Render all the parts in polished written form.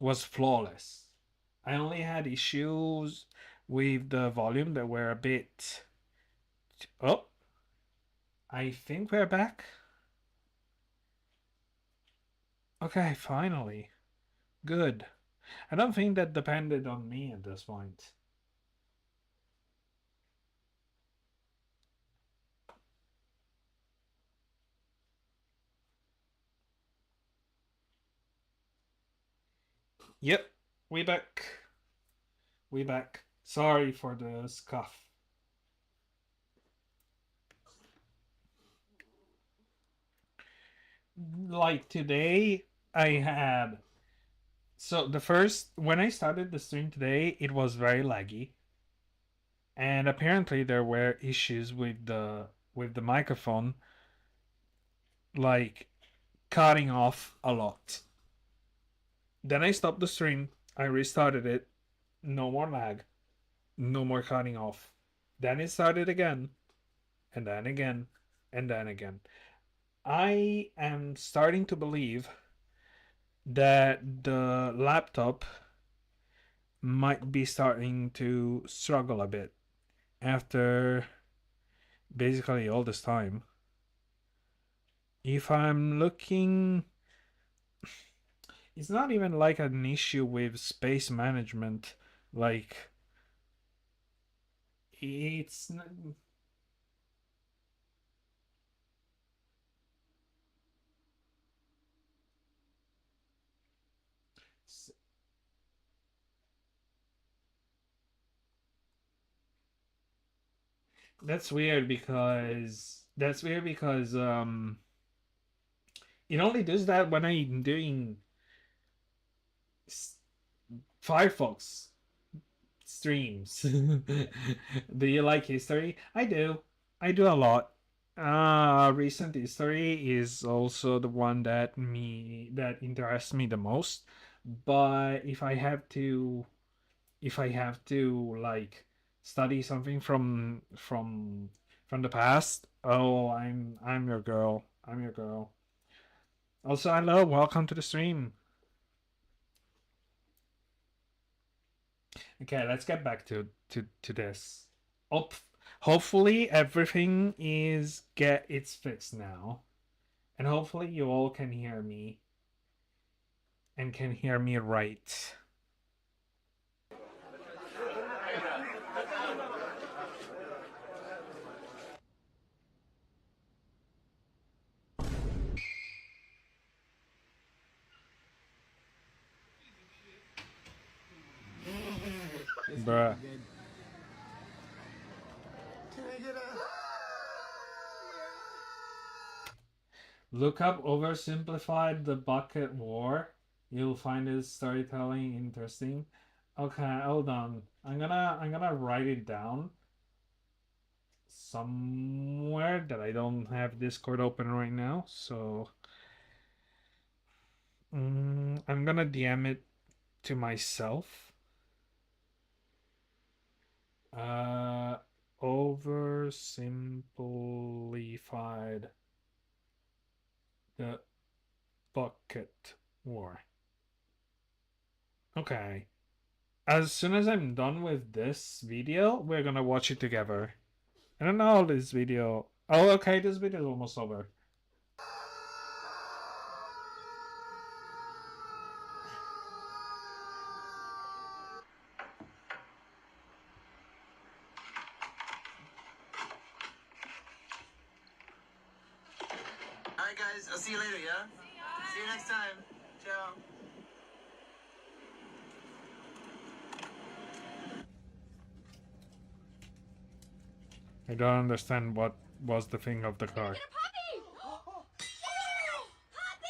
was flawless. I only had issues with the volume that were a bit. Oh, I think we're back. Okay, finally. Good. I don't think that depended on me at this point. Yep, we back. We back. Sorry for the scuff. Like today, I had. So the first, when I started the stream today, it was very laggy. And apparently there were issues with the microphone, like cutting off a lot. Then I stopped the stream, I restarted it, no more lag, no more cutting off. Then it started again, and then again, and then again. I am starting to believe that the laptop might be starting to struggle a bit after basically all this time. If I'm looking, it's not even like an issue with space management. Like, it's. That's weird because it only does that when I'm doing Firefox streams. Do you like history? I do. I do a lot. Recent history is also the one that interests me the most. But if I have to like study something from the past, oh, I'm your girl. I'm your girl. Also, hello, welcome to the stream. Okay, let's get back to this. Up, hopefully everything is get it's fixed now, and hopefully you all can hear me and can hear me right. Bruh. Look up oversimplified the bucket war. You'll find his storytelling interesting. Okay, hold on. I'm gonna write it down somewhere that I don't have Discord open right now. So I'm gonna DM it to myself. Uh, oversimplified the bucket war. Okay. As soon as I'm done with this video, we're gonna watch it together. I don't know this video. Oh, okay, this video is almost over. Alright guys, I'll see you later, yeah? See you next time. Ciao. I don't understand what was the thing of the car.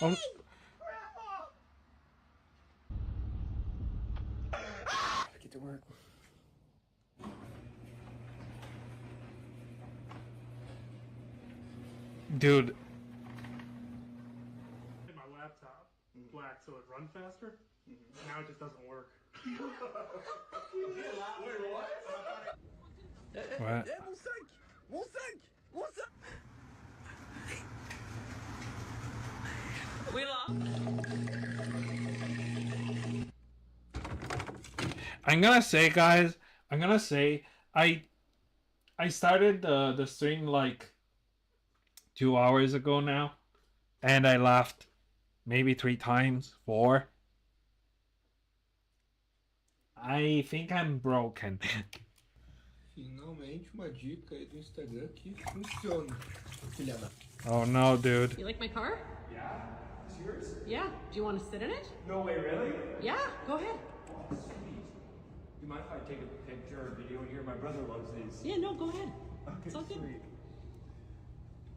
Oh. Get to work. Dude. My laptop black so it run faster. Now it just doesn't work. What? We lost. I'm gonna say, guys, I'm gonna say I started the stream like 2 hours ago now, and I laughed maybe 3 times, 4. I think I'm broken. Finalmente uma dica aí do Instagram que funciona. Filhada. Oh no, dude. You like my car? Yeah? It's yours? Yeah. Do you want to sit in it? No way, really? Yeah, go ahead. Oh, sweet. You mind if I take a picture or video here? My brother loves these. Yeah, no, go ahead. Okay, It's all good. sweet.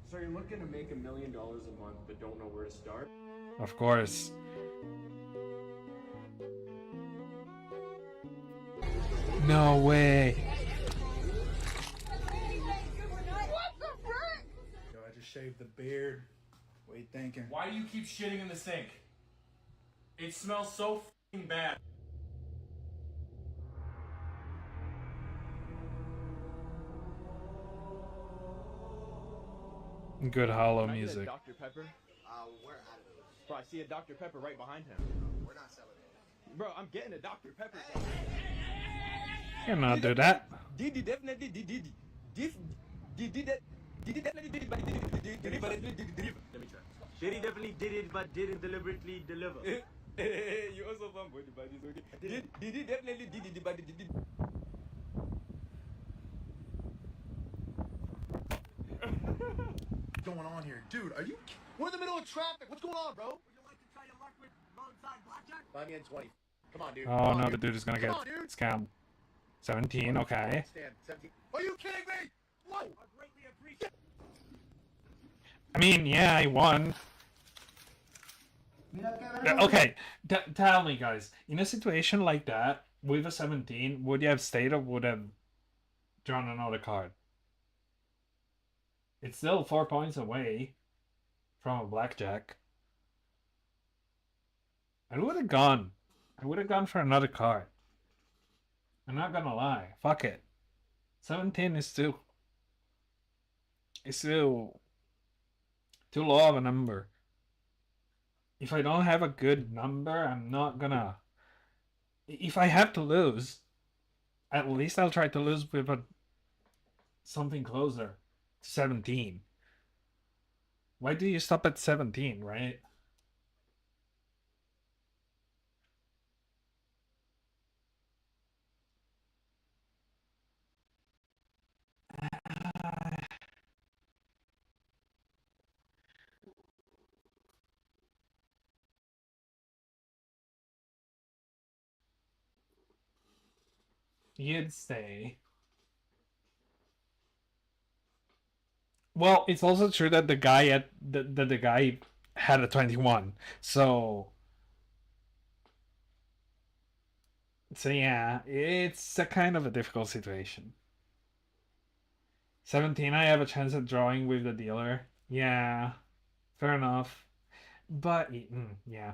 So you're looking to make $1 million a month but don't know where to start? Of course. No way. Yo, I just shaved the beard. What are you thinking? Why do you keep shitting in the sink? It smells so f***ing bad. Good hollow Can I get a music. Dr. Pepper? We're out of those. Bro, I see a Dr. Pepper right behind him. We're not selling it. Bro, I'm getting a Dr. Pepper. Cannot do that. Didi definitely did. Didi definitely did, but did. Let me try. Diddy definitely did it, but didn't deliberately deliver. You also found body by this, okay? Didi definitely did it, but did. What's going on here? Dude, are you... We're in the middle of traffic. What's going on, bro? Would you like to try your luck with roadside blackjack? Buy me in 20. Come on, dude. Oh Come on, no, the dude is gonna get Come on, dude. scammed. 17, okay. Stand. 17. Are you kidding me? What? I greatly appreciate I mean, yeah, I won. Okay, tell me, guys. In a situation like that, with a 17, would you have stayed or would have drawn another card? It's still 4 points away from a blackjack. I would have gone. I would have gone for another card. I'm not gonna lie. Fuck it. 17 is still... It's still... too low of a number. If I don't have a good number, I'm not gonna... If I have to lose, at least I'll try to lose with something closer to 17. Why do you stop at 17, right? You'd stay. Well, it's also true that the guy had a 21. So yeah, it's a kind of a difficult situation. 17, I have a chance at drawing with the dealer. Yeah, fair enough. But yeah.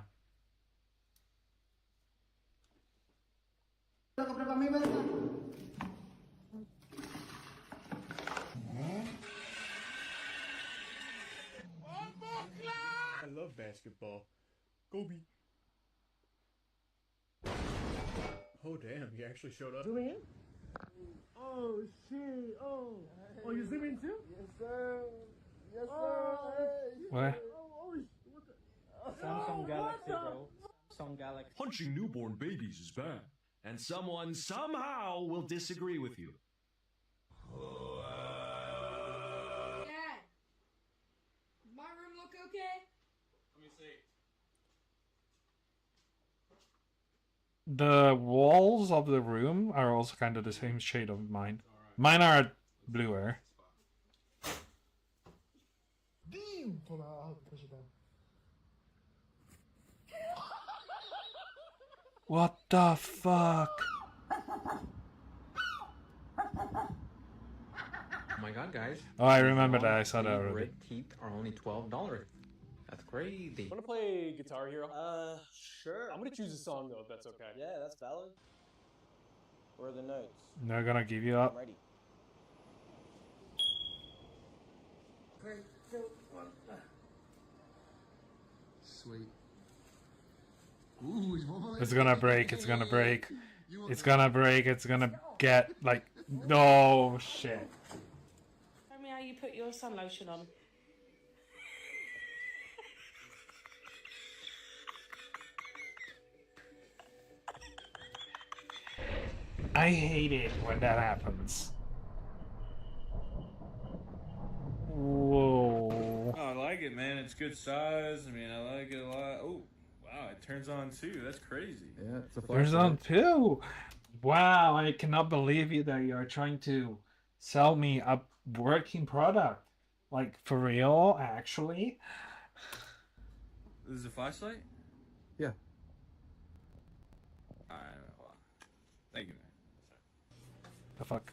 I love basketball. Kobe. Oh damn, he actually showed up. Zooming in? Oh shit! Oh, you zoom in too? Yes, sir. Yes, What? Oh, what the? Samsung Galaxy, bro. Samsung Galaxy. Punching newborn babies is bad, and someone somehow will disagree with you. Dad, does my room look okay? Let me see. The walls of the room are also kind of the same shade of mine. Mine are bluer. Damn! Hold on, I'll push it down. What the fuck? Oh my god, guys. Oh, I remember that. I saw that These already. red teeth are only $12. That's crazy. Wanna play Guitar Hero? Sure. I'm gonna choose a song though, if that's okay. Yeah, that's valid. Where are the notes? They're gonna give you I'm up. ready. Sweet. Ooh, he's one It's gonna break. It's gonna break. It's gonna break. It's gonna get like, no shit. Tell me how you put your sun lotion on. I hate it when that happens. Whoa. Oh, I like it, man. It's good size. I mean, I like it a lot. Oh, wow, it turns on too. That's crazy. Yeah, it's a There's on too. Wow, I cannot believe you that you're trying to sell me a working product. Like, for real, actually? This is a flashlight? Yeah. Alright, well, thank you, man. The fuck?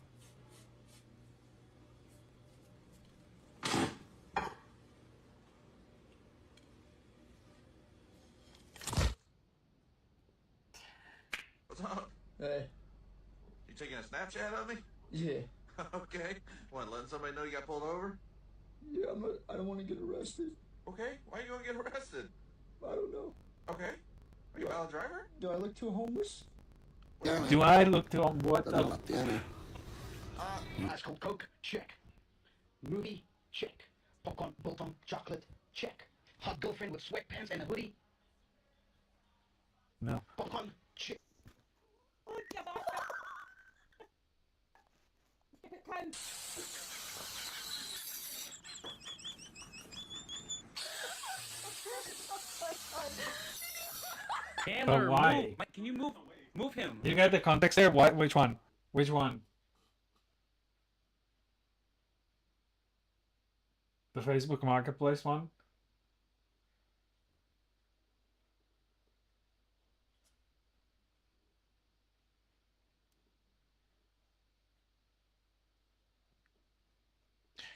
What's up? Hey. You taking a Snapchat of me? Yeah. Okay. What, letting somebody know you got pulled over? Yeah, I don't want to get arrested. Okay. Why are you gonna get arrested? I don't know. Okay. Are you a valid driver? Do I look too homeless? Do I look to what the... Ice cold Coke, check. Movie, check. Popcorn, Bolton, chocolate, check. Hot girlfriend with sweatpants and a hoodie. No. Popcorn, check. Chandler, why? move. Mike, can you move him? You got the context there? What? Which one? Which one? The Facebook Marketplace one?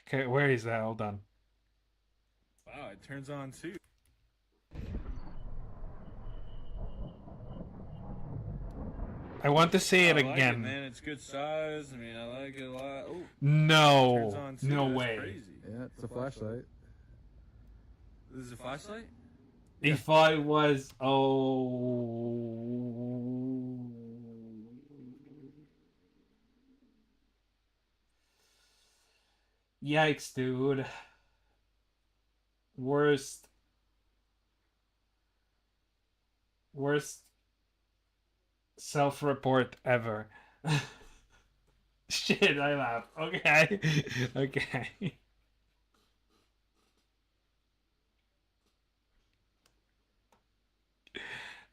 Okay, where is that? Hold on. Wow, it turns on too. I want to see it I like again. it, man. It's good size. I mean, I like it a lot. Oh, No. turns on too. No That's way. crazy. Yeah, it's a flashlight. This is a flashlight? If I was... Oh... Yikes, dude. Worst self-report ever. Shit, I laugh. Okay. Okay.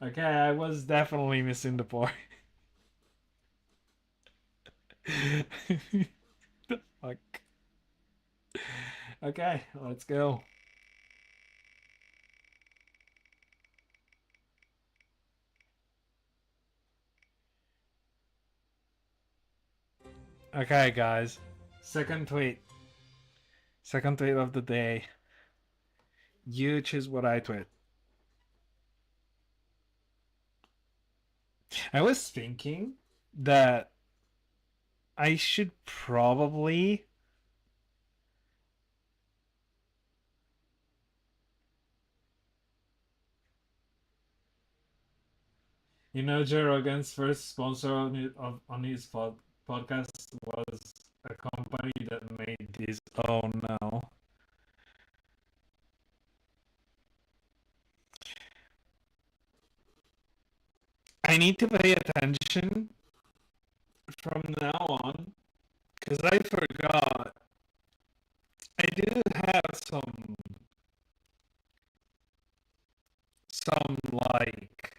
Okay, I was definitely missing the point. The fuck? Okay, let's go. Okay, guys. Second tweet. Second tweet of the day. You choose what I tweet. I was thinking that I should probably Joe Rogan's first sponsor on his podcast was a company that made this. Oh no. I need to pay attention from now on because I forgot. I do have some like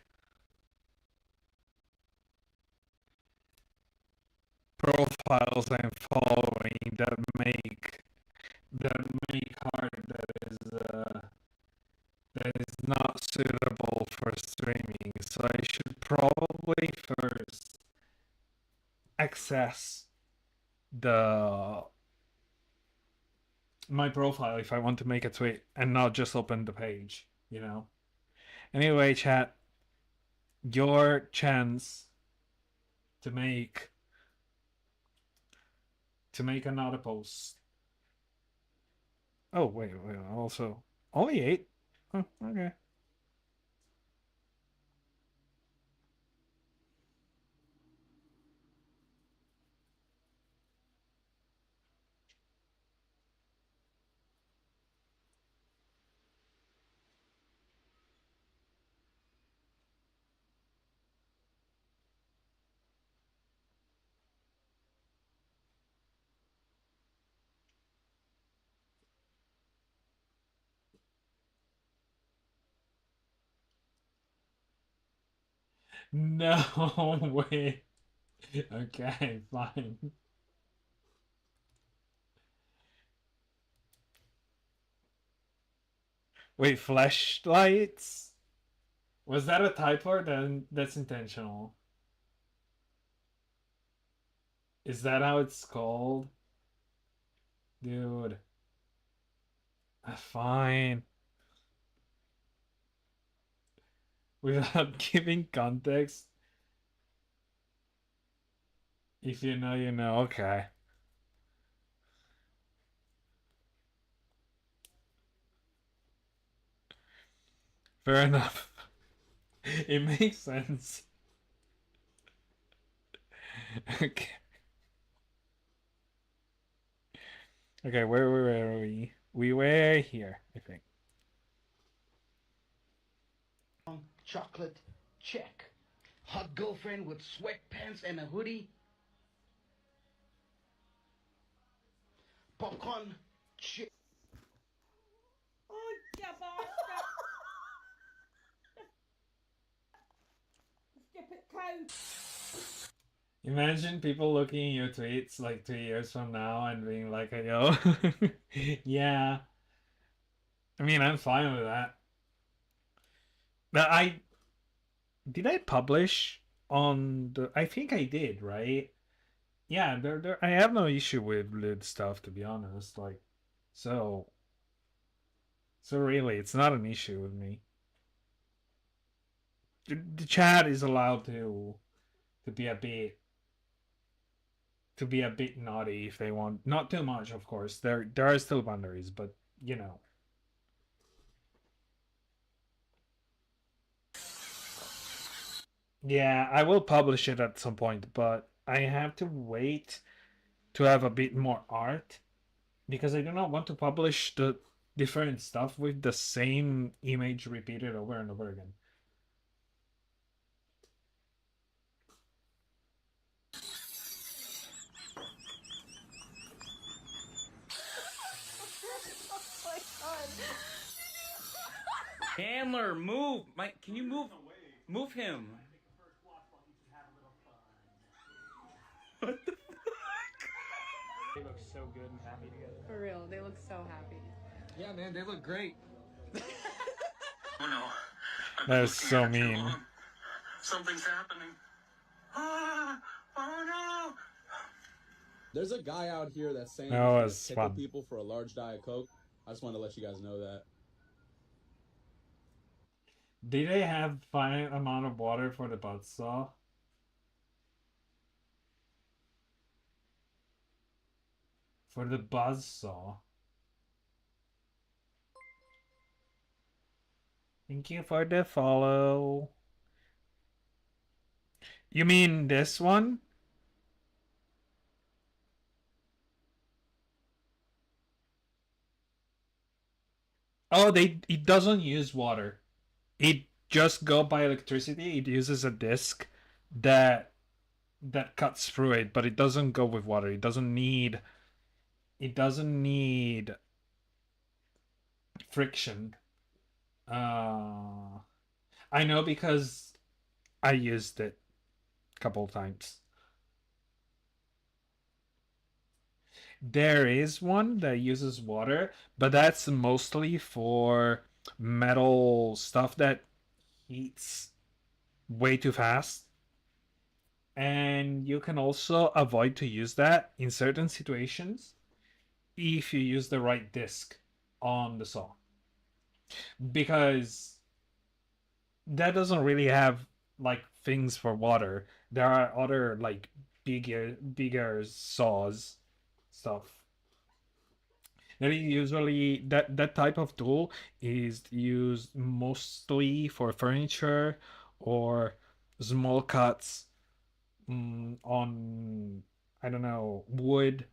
profiles I'm following that make art that is not suitable for streaming. So I should probably first access my profile if I want to make a tweet and not just open the page, Anyway, chat, your chance to make another post. Oh wait, also only 8? Oh, okay. No way. Okay, fine. Wait, flashlights? Was that a typo or then that's intentional? Is that how it's called? Dude. Fine. Without giving context. If you know, you know. Okay. Fair enough. It makes sense. Okay. Okay, where were we? We were here, I think. Chocolate, check. Hot girlfriend with sweatpants and a hoodie. Popcorn, check. Oh, you bastard! Stupid cow! Imagine people looking at your tweets like 2 years from now and being like, yo, yeah. I mean, I'm fine with that. But did I publish on the, I think I did, right? Yeah, I have no issue with lewd stuff, to be honest. Like, so, so really, it's not an issue with me. The chat is allowed to be a bit naughty if they want. Not too much, of course. There are still boundaries, but you know. Yeah, I will publish it at some point, but I have to wait to have a bit more art because I do not want to publish the different stuff with the same image repeated over and over again. Handler, move! Mike, can you move? Move him. What the fuck? They look so good and happy together. For real, they look so happy. Yeah, man, they look great. Oh no. That is so mean. Something's happening. Ah, oh no. There's a guy out here that's saying That he's was gonna tickle fun. people for a large Diet Coke. I just wanted to let you guys know that. Did they have fine amount of water for the buzzsaw? For the buzzsaw. Thank you for the follow. You mean this one? Oh, it doesn't use water. It just go by electricity. It uses a disc that cuts through it, but it doesn't go with water. It doesn't need friction. I know because I used it a couple times. There is one that uses water, but that's mostly for metal stuff that heats way too fast. And you can also avoid to use that in certain situations if you use the right disc on the saw. Because that doesn't really have like things for water. There are other like bigger saws stuff. That is usually that type of tool is used mostly for furniture or small cuts on, I don't know, wood,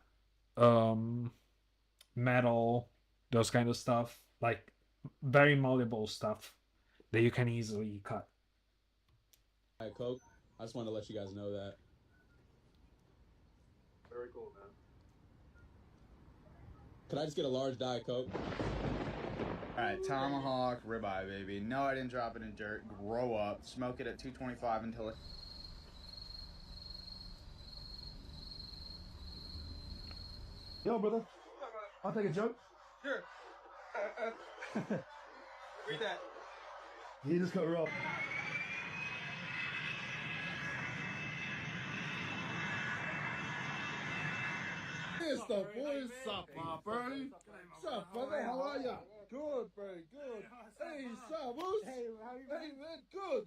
metal, those kind of stuff, like very malleable stuff that you can easily cut. Diet Coke. I just wanted to let you guys know that. Very cool, man. Could I just get a large Diet Coke? Alright, tomahawk ribeye, baby. No, I didn't drop it in dirt. Grow up. Smoke it at 225 until it... Yo, brother. I'll take a joke. Sure. Read that. He just cut her off. It's the boy, sup, Bernie? Sup, brother? How are ya? Good, very good. Hey, Savos. Hey, how you doing? Hey, man, good.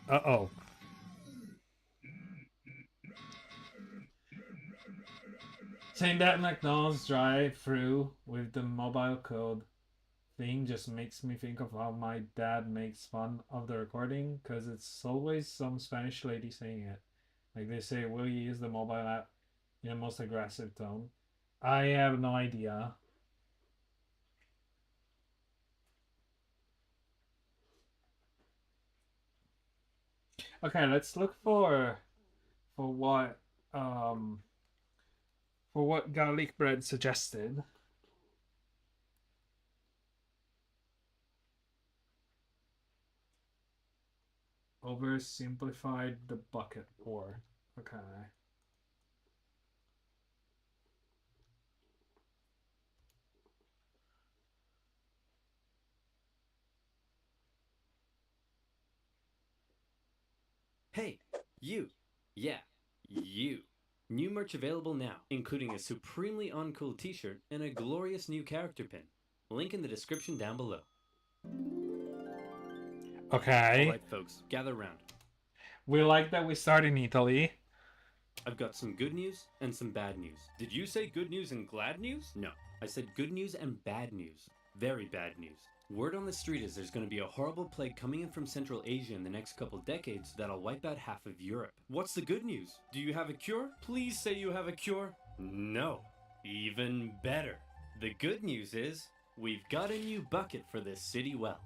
Uh-oh. Saying that McDonald's drive-through with the mobile code thing just makes me think of how my dad makes fun of the recording, because it's always some Spanish lady saying it. Like they say, will you use the mobile app in the most aggressive tone? I have no idea. Okay, let's look for what garlic bread suggested. Oversimplified the bucket pour. Okay. Hey, you. Yeah, you. New merch available now, including a supremely uncool t-shirt and a glorious new character pin. Link in the description down below. Okay. Alright folks, gather round. We like that we start in Italy. I've got some good news and some bad news. Did you say good news and glad news? No, I said good news and bad news. Very bad news. Word on the street is there's going to be a horrible plague coming in from Central Asia in the next couple decades that'll wipe out half of Europe. What's the good news? Do you have a cure? Please say you have a cure. No. Even better. The good news is we've got a new bucket for this city well.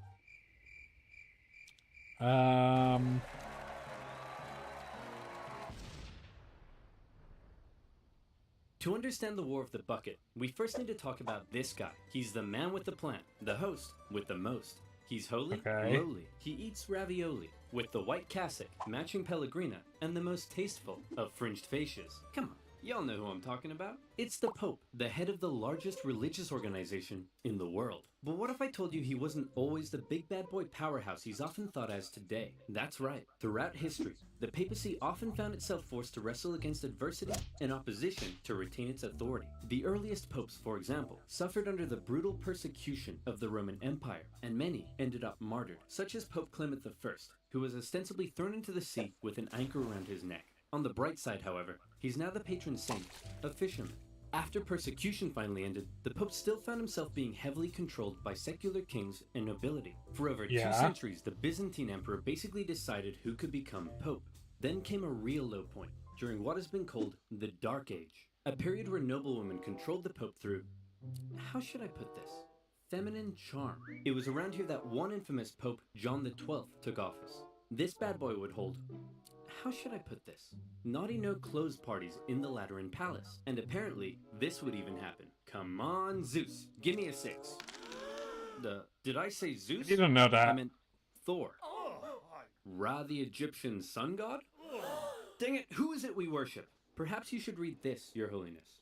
To understand the War of the Bucket, we first need to talk about this guy. He's the man with the plan, the host with the most. He's holy, Okay. lowly. He eats ravioli with the white cassock, matching pellegrina, and the most tasteful of fringed fascias. Come on, y'all know who I'm talking about. It's the Pope, the head of the largest religious organization in the world. But what if I told you he wasn't always the big bad boy powerhouse he's often thought as today? That's right. Throughout history, the papacy often found itself forced to wrestle against adversity and opposition to retain its authority. The earliest popes, for example, suffered under the brutal persecution of the Roman Empire, and many ended up martyred, such as Pope Clement I, who was ostensibly thrown into the sea with an anchor around his neck. On the bright side, however, he's now the patron saint of fishermen. After persecution finally ended, the Pope still found himself being heavily controlled by secular kings and nobility. For over 2 centuries, the Byzantine emperor basically decided who could become Pope. Then came a real low point, during what has been called the Dark Age, a period where noblewomen controlled the Pope through, how should I put this? Feminine charm. It was around here that one infamous Pope, John XII, took office. This bad boy would hold, how should I put this? Naughty no-clothes parties in the Lateran Palace. And apparently, this would even happen. Come on, Zeus. Give me a 6. Did I say Zeus? You don't know that. I meant Thor. Ra, the Egyptian sun god? Dang it, who is it we worship? Perhaps you should read this, Your Holiness.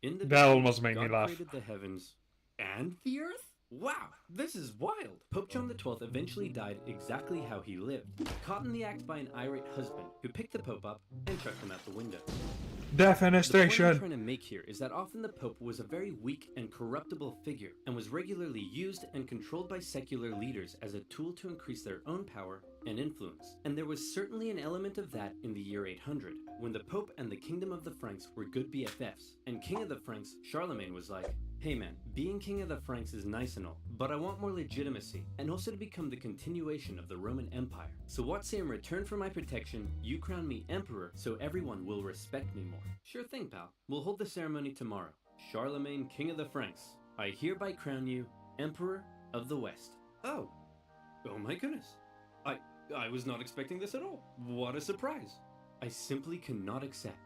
In the That almost made me God laugh. created the heavens and the earth? Wow, this is wild! Pope John XII eventually died exactly how he lived, caught in the act by an irate husband who picked the Pope up and chucked him out the window. The point I'm Defenestration. trying to make here is that often the Pope was a very weak and corruptible figure and was regularly used and controlled by secular leaders as a tool to increase their own power and influence. And there was certainly an element of that in the year 800, when the Pope and the Kingdom of the Franks were good BFFs, and King of the Franks, Charlemagne, was like, hey man, being King of the Franks is nice and all, but I want more legitimacy, and also to become the continuation of the Roman Empire. So what say in return for my protection, you crown me Emperor so everyone will respect me more? Sure thing, pal. We'll hold the ceremony tomorrow. Charlemagne, King of the Franks, I hereby crown you Emperor of the West. Oh my goodness. I was not expecting this at all. What a surprise. I simply cannot accept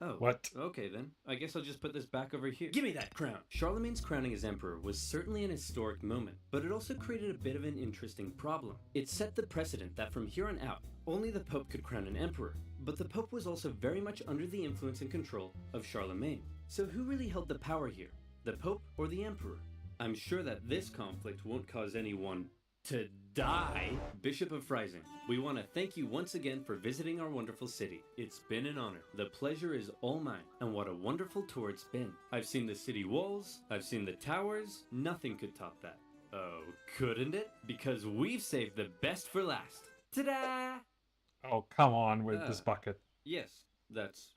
Oh. What? Okay then. I guess I'll just put this back over here. Give me that crown! Charlemagne's crowning as emperor was certainly an historic moment, but it also created a bit of an interesting problem. It set the precedent that from here on out, only the Pope could crown an emperor, but the Pope was also very much under the influence and control of Charlemagne. So who really held the power here? The Pope or the Emperor? I'm sure that this conflict won't cause anyone to die. Bishop of Freising, we want to thank you once again for visiting our wonderful city. It's been an honor. The pleasure is all mine, and what a wonderful tour it's been. I've seen the city walls, I've seen the towers, nothing could top that. Oh, couldn't it? Because we've saved the best for last. Ta-da! Oh, come on with this bucket. Yes, that's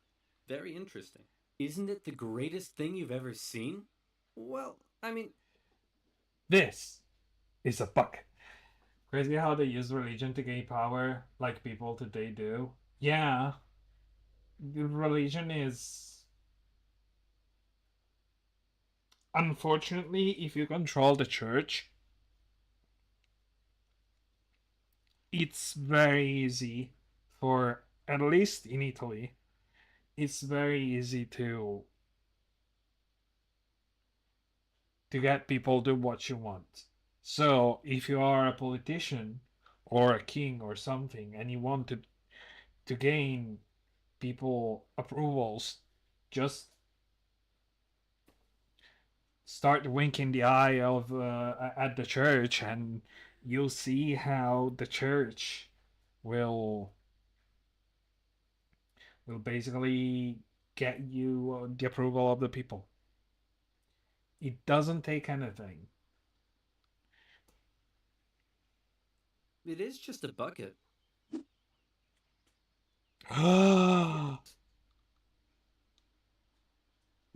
very interesting. Isn't it the greatest thing you've ever seen? Well, I mean... This is a bucket. Crazy how they use religion to gain power, like people today do. Yeah. Religion is... Unfortunately, if you control the church, it's very easy for, at least in Italy, it's very easy to get people to do what you want. So if you are a politician or a king or something and you want to gain people approvals, just start winking the eye of at the church, and you'll see how the church will basically get you the approval of the people. It doesn't take anything. It is just a bucket.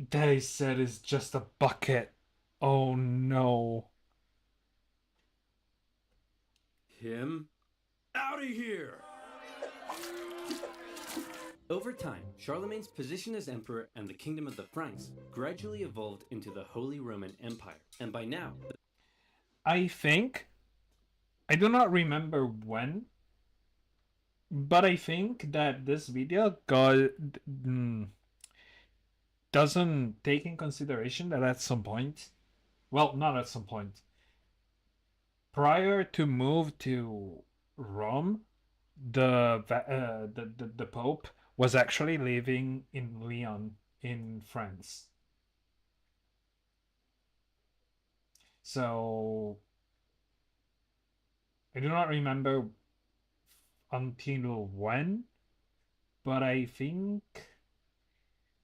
They said it's just a bucket. Oh no. Him? Out of here! Over time, Charlemagne's position as emperor and the kingdom of the Franks gradually evolved into the Holy Roman Empire. And by now... I think... I do not remember when, but I think that this video doesn't take in consideration that at some point, well, not at some point, prior to move to Rome, the Pope was actually living in Lyon in France. So I do not remember until when, but I think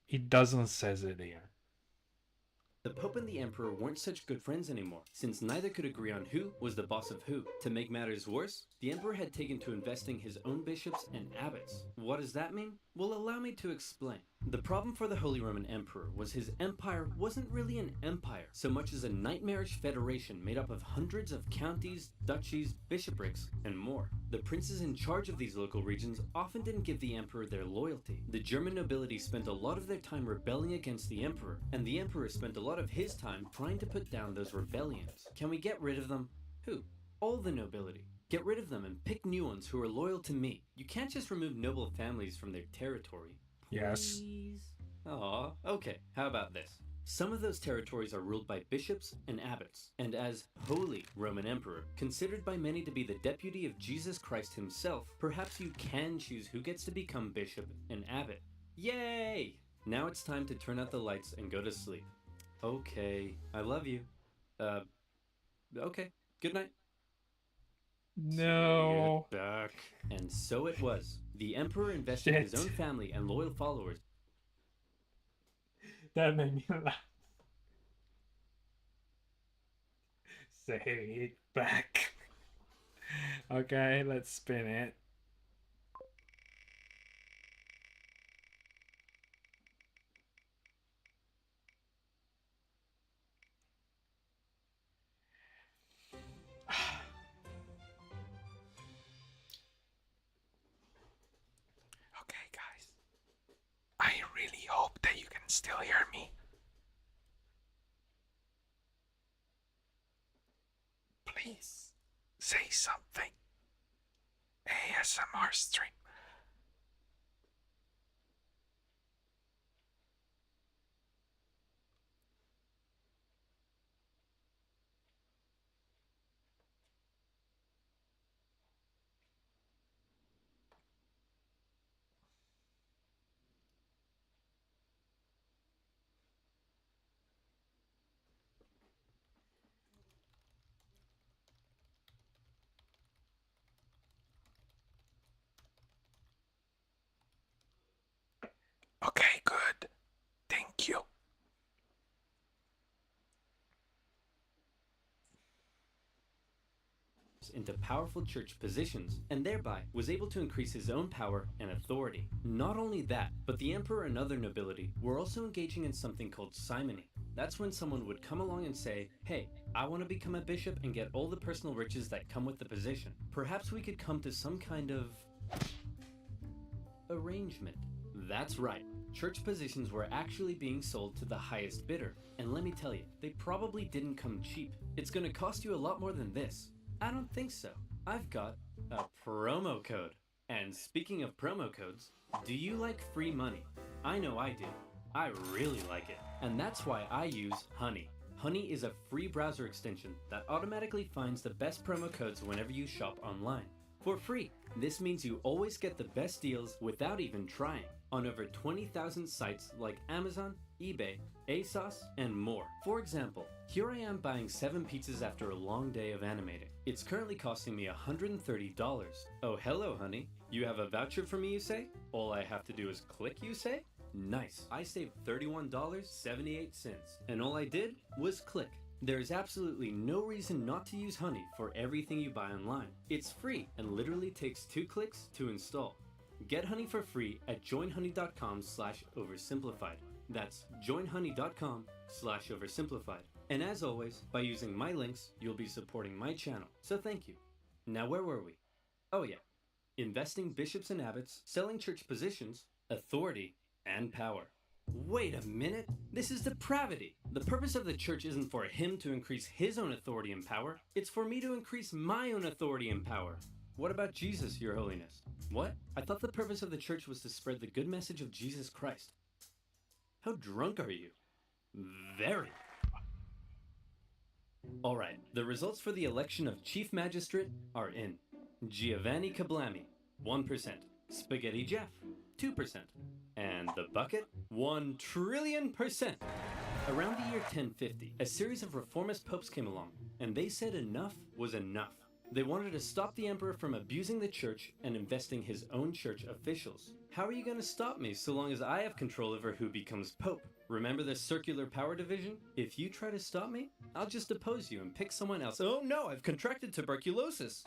it doesn't says it here. The Pope and the Emperor weren't such good friends anymore, since neither could agree on who was the boss of who. To make matters worse, the Emperor had taken to investing his own bishops and abbots. What does that mean? Well, allow me to explain. The problem for the Holy Roman Emperor was his empire wasn't really an empire, so much as a nightmarish federation made up of hundreds of counties, duchies, bishoprics, and more. The princes in charge of these local regions often didn't give the Emperor their loyalty. The German nobility spent a lot of their time rebelling against the Emperor, and the Emperor spent a lot of his time trying to put down those rebellions. Can we get rid of them? Who? All the nobility. Get rid of them and pick new ones who are loyal to me. You can't just remove noble families from their territory. Yes. Please? Aw, okay, how about this? Some of those territories are ruled by bishops and abbots, and as Holy Roman Emperor, considered by many to be the deputy of Jesus Christ himself, perhaps you can choose who gets to become bishop and abbot. Yay! Now it's time to turn out the lights and go to sleep. Okay, I love you. Okay, good night. No. Get back. And so it was. The Emperor invested his own family and loyal followers. That made me laugh. Say it back. Okay, let's spin it. Okay, guys. I really hope that you can still hear me. Please say something. ASMR stream. into powerful church positions, and thereby was able to increase his own power and authority. Not only that, but the emperor and other nobility were also engaging in something called simony. That's when someone would come along and say, hey, I want to become a bishop and get all the personal riches that come with the position. Perhaps we could come to some kind of arrangement. That's right. Church positions were actually being sold to the highest bidder. And let me tell you, they probably didn't come cheap. It's gonna cost you a lot more than this. I don't think so. I've got a promo code. And speaking of promo codes, do you like free money? I know I do. I really like it. And that's why I use Honey. Honey is a free browser extension that automatically finds the best promo codes whenever you shop online. For free. This means you always get the best deals without even trying on over 20,000 sites like Amazon, eBay, ASOS, and more. For example, here I am buying 7 pizzas after a long day of animating. It's currently costing me $130. Oh, hello, honey. You have a voucher for me, you say? All I have to do is click, you say? Nice. I saved $31.78, and all I did was click. There is absolutely no reason not to use Honey for everything you buy online. It's free and literally takes 2 clicks to install. Get Honey for free at joinhoney.com/oversimplified. That's joinhoney.com/oversimplified. And as always, by using my links, you'll be supporting my channel. So thank you. Now where were we? Oh yeah. Investing bishops and abbots, selling church positions, authority, and power. Wait a minute, this is depravity. The purpose of the church isn't for him to increase his own authority and power, it's for me to increase my own authority and power. What about Jesus, your holiness? What? I thought the purpose of the church was to spread the good message of Jesus Christ. How drunk are you? Very. Alright, the results for the election of Chief Magistrate are in. Giovanni Kablami, 1%. Spaghetti Jeff, 2%. And the bucket, 1 trillion%. Around the year 1050, a series of reformist popes came along, and they said enough was enough. They wanted to stop the emperor from abusing the church and investing his own church officials. How are you going to stop me so long as I have control over who becomes pope? Remember the circular power division? If you try to stop me, I'll just depose you and pick someone else. Oh no, I've contracted tuberculosis!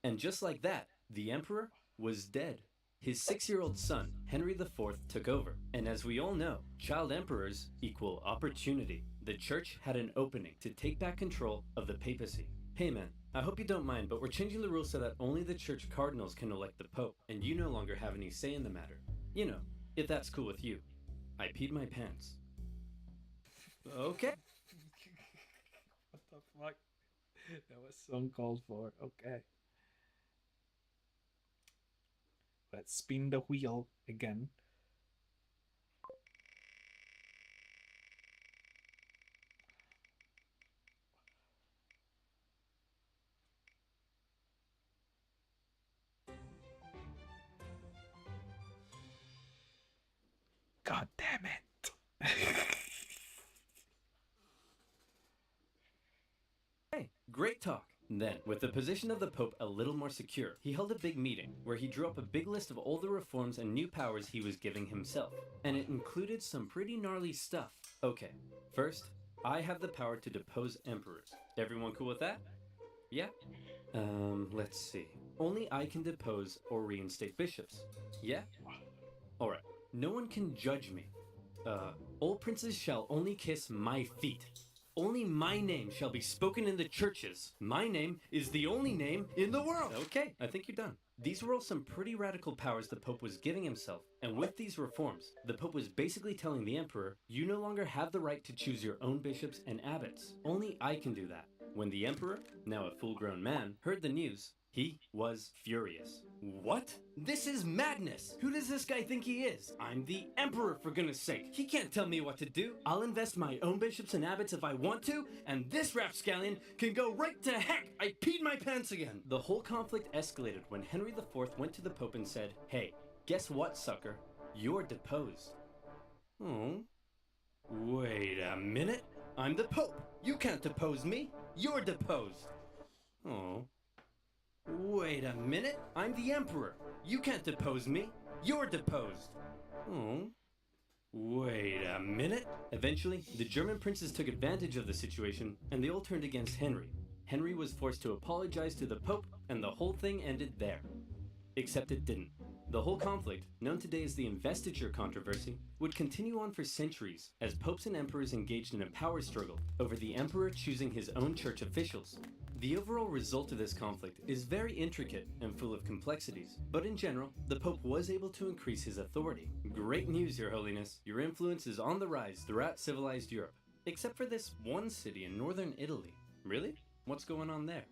And just like that, the emperor was dead. His 6-year-old son, Henry IV, took over. And as we all know, child emperors equal opportunity. The church had an opening to take back control of the papacy. Hey man, I hope you don't mind, but we're changing the rules so that only the church cardinals can elect the pope, and you no longer have any say in the matter. You know, if that's cool with you. I peed my pants. Okay. What the fuck? That was so uncalled for. Okay. Let's spin the wheel again. God damn it. Hey, great talk. Then, with the position of the Pope a little more secure, he held a big meeting where he drew up a big list of all the reforms and new powers he was giving himself. And it included some pretty gnarly stuff. Okay, first, I have the power to depose emperors. Everyone cool with that? Yeah? Let's see. Only I can depose or reinstate bishops. Yeah? Alright. No one can judge me. All princes shall only kiss my feet. Only my name shall be spoken in the churches. My name is the only name in the world. Okay, I think you're done. These were all some pretty radical powers the Pope was giving himself. And with these reforms, the Pope was basically telling the Emperor, you no longer have the right to choose your own bishops and abbots. Only I can do that. When the Emperor, now a full-grown man, heard the news, he was furious. What? This is madness! Who does this guy think he is? I'm the Emperor, for goodness sake. He can't tell me what to do. I'll invest my own bishops and abbots if I want to, and this rapscallion can go right to heck! I peed my pants again! The whole conflict escalated when Henry IV went to the Pope and said, hey, guess what, sucker? You're deposed. Oh. Wait a minute. I'm the Pope. You can't depose me. You're deposed. Oh. Wait a minute. I'm the Emperor. You can't depose me. You're deposed. Oh. Wait a minute. Eventually, the German princes took advantage of the situation and they all turned against Henry. Henry was forced to apologize to the Pope, and the whole thing ended there. Except it didn't. The whole conflict, known today as the investiture controversy, would continue on for centuries as popes and emperors engaged in a power struggle over the emperor choosing his own church officials. The overall result of this conflict is very intricate and full of complexities, but in general, the Pope was able to increase his authority. Great news, Your Holiness. Your influence is on the rise throughout civilized Europe, except for this one city in northern Italy. Really? What's going on there?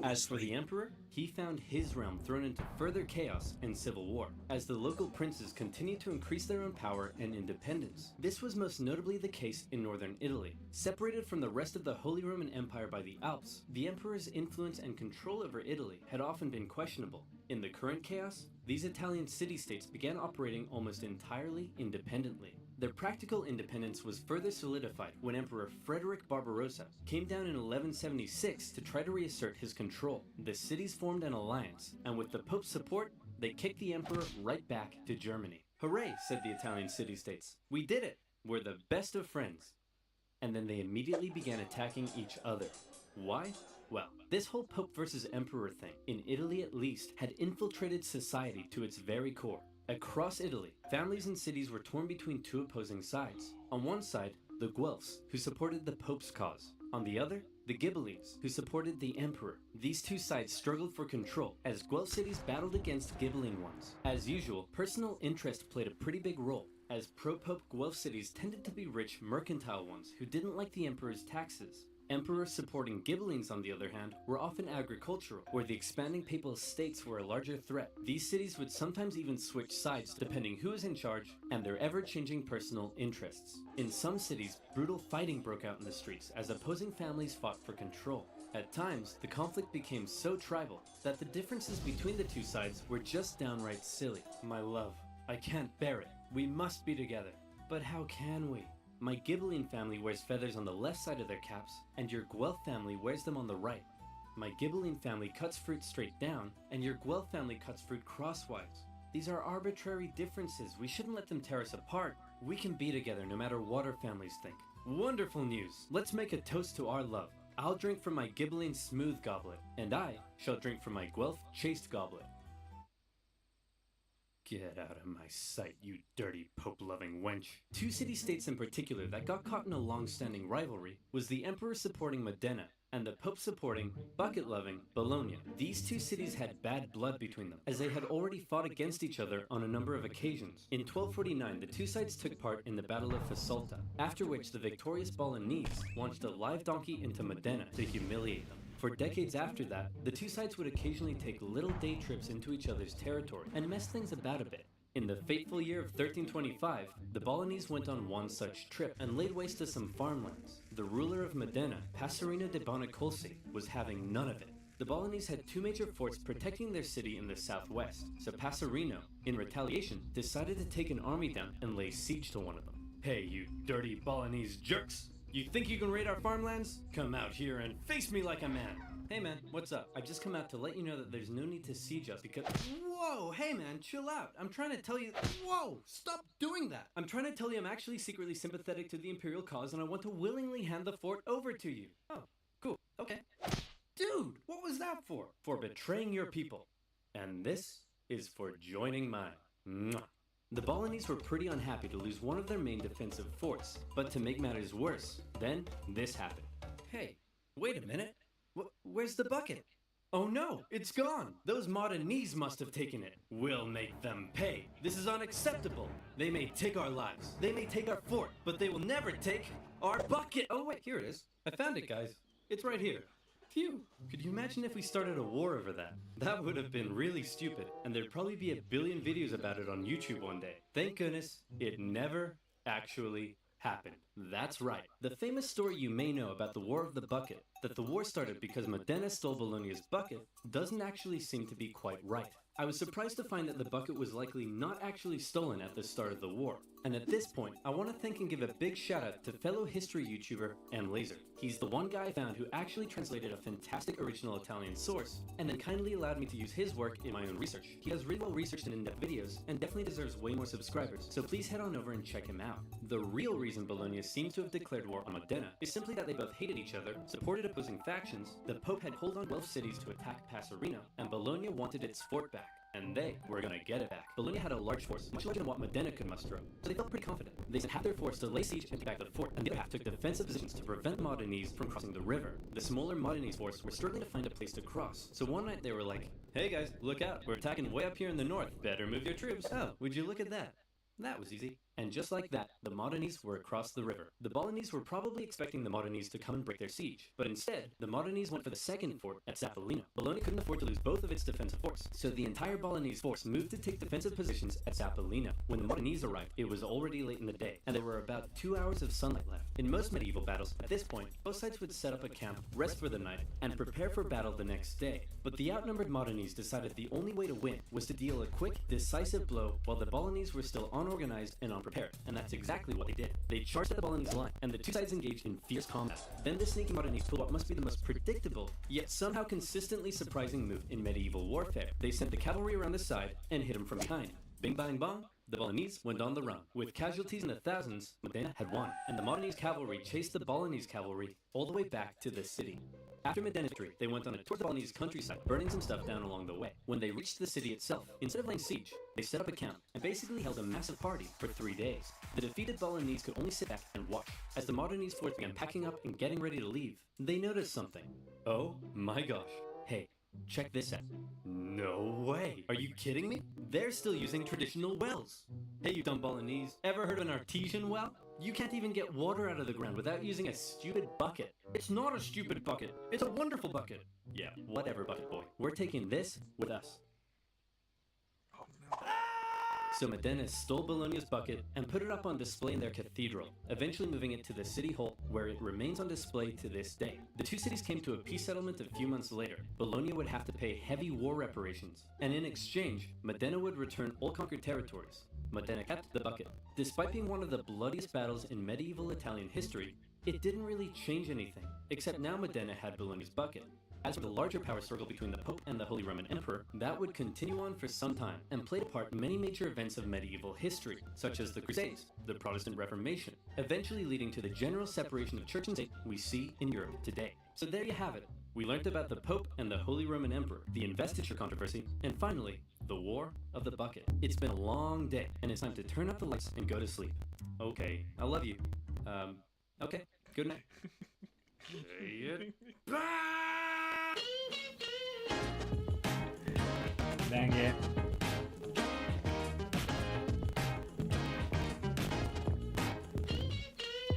As for the emperor, he found his realm thrown into further chaos and civil war, as the local princes continued to increase their own power and independence. This was most notably the case in northern Italy. Separated from the rest of the Holy Roman Empire by the Alps, the emperor's influence and control over Italy had often been questionable. In the current chaos, these Italian city-states began operating almost entirely independently. Their practical independence was further solidified when Emperor Frederick Barbarossa came down in 1176 to try to reassert his control. The cities formed an alliance, and with the Pope's support, they kicked the emperor right back to Germany. Hooray, said the Italian city-states. We did it! We're the best of friends. And then they immediately began attacking each other. Why? Well, this whole Pope versus Emperor thing, in Italy at least, had infiltrated society to its very core. Across Italy, families and cities were torn between two opposing sides. On one side, the Guelphs, who supported the Pope's cause. On the other, the Ghibellines, who supported the Emperor. These two sides struggled for control as Guelph cities battled against Ghibelline ones. As usual, personal interest played a pretty big role, as pro-Pope Guelph cities tended to be rich mercantile ones who didn't like the Emperor's taxes. Emperors supporting Ghibellines, on the other hand, were often agricultural, where the expanding papal states were a larger threat. These cities would sometimes even switch sides depending who was in charge and their ever-changing personal interests. In some cities, brutal fighting broke out in the streets as opposing families fought for control. At times, the conflict became so tribal that the differences between the two sides were just downright silly. My love, I can't bear it. We must be together. But how can we? My Ghibelline family wears feathers on the left side of their caps, and your Guelph family wears them on the right. My Ghibelline family cuts fruit straight down, and your Guelph family cuts fruit crosswise. These are arbitrary differences. We shouldn't let them tear us apart. We can be together no matter what our families think. Wonderful news! Let's make a toast to our love. I'll drink from my Ghibelline smooth goblet, and I shall drink from my Guelph chaste goblet. Get out of my sight, you dirty Pope-loving wench. Two city-states in particular that got caught in a long-standing rivalry was the Emperor supporting Modena and the Pope supporting, bucket-loving, Bologna. These two cities had bad blood between them, as they had already fought against each other on a number of occasions. In 1249, the two sides took part in the Battle of Fasolta, after which the victorious Bolognese launched a live donkey into Modena to humiliate them. For decades after that, the two sides would occasionally take little day trips into each other's territory and mess things about a bit. In the fateful year of 1325, the Bolognese went on one such trip and laid waste to some farmlands. The ruler of Modena, Passerino de Bonacolsi, was having none of it. The Bolognese had two major forts protecting their city in the southwest, so Passerino, in retaliation, decided to take an army down and lay siege to one of them. Hey, you dirty Bolognese jerks! You think you can raid our farmlands? Come out here and face me like a man! Hey man, what's up? I've just come out to let you know that there's no need to siege us because— Whoa, hey man, chill out. I'm trying to tell you— Whoa, stop doing that! I'm trying to tell you I'm actually secretly sympathetic to the Imperial cause and I want to willingly hand the fort over to you. Oh, cool, okay. Dude, what was that for? For betraying your people. And this is for joining mine. Mwah. The Bolognese were pretty unhappy to lose one of their main defensive forts, but to make matters worse, then this happened. Hey, wait a minute. Where's the bucket? Oh no, it's gone. Those Modenese must have taken it. We'll make them pay. This is unacceptable. They may take our lives. They may take our fort, but they will never take our bucket. Oh wait, here it is. I found it, guys. It's right here. Phew. Could you imagine if we started a war over that? That would have been really stupid, and there'd probably be a billion videos about it on YouTube one day. Thank goodness it never actually happened. That's right. The famous story you may know about the War of the Bucket, that the war started because Modena stole Bologna's bucket, doesn't actually seem to be quite right. I was surprised to find that the bucket was likely not actually stolen at the start of the war. And at this point, I want to thank and give a big shout out to fellow history YouTuber M. Laser. He's the one guy I found who actually translated a fantastic original Italian source, and then kindly allowed me to use his work in my own research. He has really well researched and in-depth videos, and definitely deserves way more subscribers, so please head on over and check him out. The real reason Bologna Bologna seems to have declared war on Modena is simply that they both hated each other, supported opposing factions, the Pope had pulled on 12 cities to attack Passerino, and Bologna wanted its fort back. And they were gonna get it back. Bologna had a large force, much larger than what Modena could muster up, so they felt pretty confident. They sent half their force to lay siege and take back the fort, and the other half took defensive positions to prevent the Modenese from crossing the river. The smaller Modenese force were struggling to find a place to cross, so one night they were like, "Hey guys, look out, we're attacking way up here in the north. Better move your troops." Oh, would you look at that? That was easy. And just like that, the Modenese were across the river. The Bolognese were probably expecting the Modenese to come and break their siege, but instead, the Modenese went for the second fort at Zappolino. Bologna couldn't afford to lose both of its defensive force, so the entire Bolognese force moved to take defensive positions at Zappolino. When the Modenese arrived, it was already late in the day, and there were about 2 hours of sunlight left. In most medieval battles, at this point, both sides would set up a camp, rest for the night, and prepare for battle the next day. But the outnumbered Modenese decided the only way to win was to deal a quick, decisive blow while the Bolognese were still unorganized and unprepared, and that's exactly what they did. They charged at the Bolognese line, and the two sides engaged in fierce combat. Then the sneaky Modenese pulled what must be the most predictable, yet somehow consistently surprising move in medieval warfare. They sent the cavalry around the side and hit them from behind. Bing bang bong, the Bolognese went on the run. With casualties in the thousands, Modena had won, and the Modenese cavalry chased the Bolognese cavalry all the way back to the city. After Modena's victory, they went on a tour of the Bolognese countryside, burning some stuff down along the way. When they reached the city itself, instead of laying siege, they set up a camp and basically held a massive party for 3 days. The defeated Bolognese could only sit back and watch. As the Modenese force began packing up and getting ready to leave, they noticed something. Oh my gosh. Hey, check this out. No way. Are you kidding me? They're still using traditional wells. Hey, you dumb Bolognese. Ever heard of an artesian well? You can't even get water out of the ground without using a stupid bucket. It's not a stupid bucket. It's a wonderful bucket. Yeah, whatever, bucket boy. We're taking this with us. So Modena stole Bologna's bucket and put it up on display in their cathedral, eventually moving it to the city hall where it remains on display to this day. The two cities came to a peace settlement a few months later. Bologna would have to pay heavy war reparations, and in exchange, Modena would return all conquered territories. Modena kept the bucket. Despite being one of the bloodiest battles in medieval Italian history, it didn't really change anything, except now Modena had Bologna's bucket. As for the larger power struggle between the Pope and the Holy Roman Emperor, that would continue on for some time and played a part in many major events of medieval history, such as the Crusades, the Protestant Reformation, eventually leading to the general separation of church and state we see in Europe today. So there you have it. We learned about the Pope and the Holy Roman Emperor, the investiture controversy, and finally, the War of the Bucket. It's been a long day, and it's time to turn up the lights and go to sleep. Okay, I love you. Okay, good night. Dang it.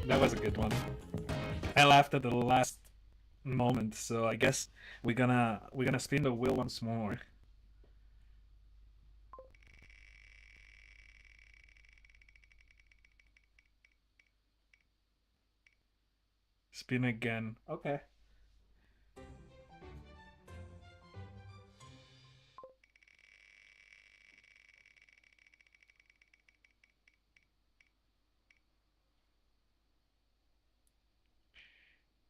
That was a good one. I laughed at the last moment, so I guess we're gonna spin the wheel once more. Spin again. Okay.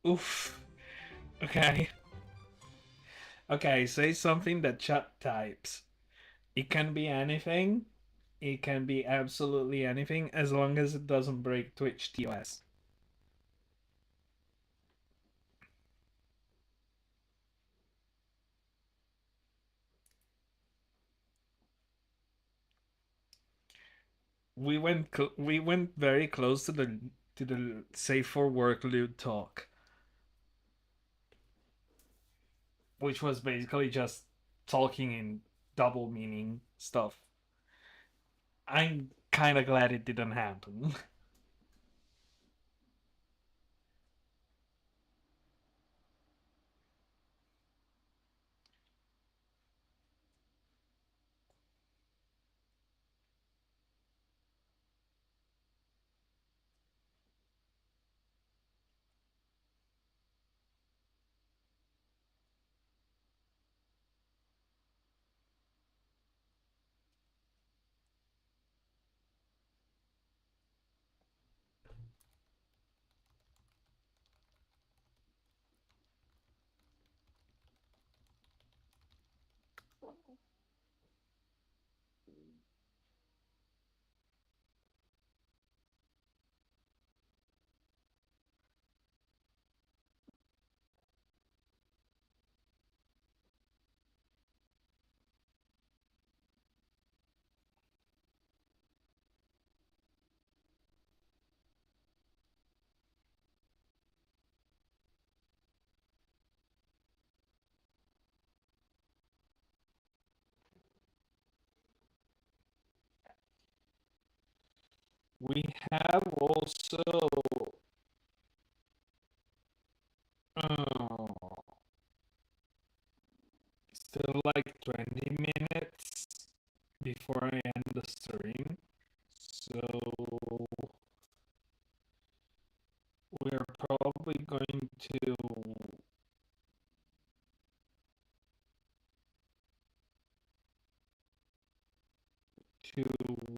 Oof. Okay. Okay, say something that chat types. It can be anything. It can be absolutely anything as long as it doesn't break Twitch TOS. We went very close to the safe for work lewd talk, which was basically just talking in double meaning stuff. I'm kind of glad it didn't happen. We have also oh, still like 20 minutes before I end the stream. So we're probably going to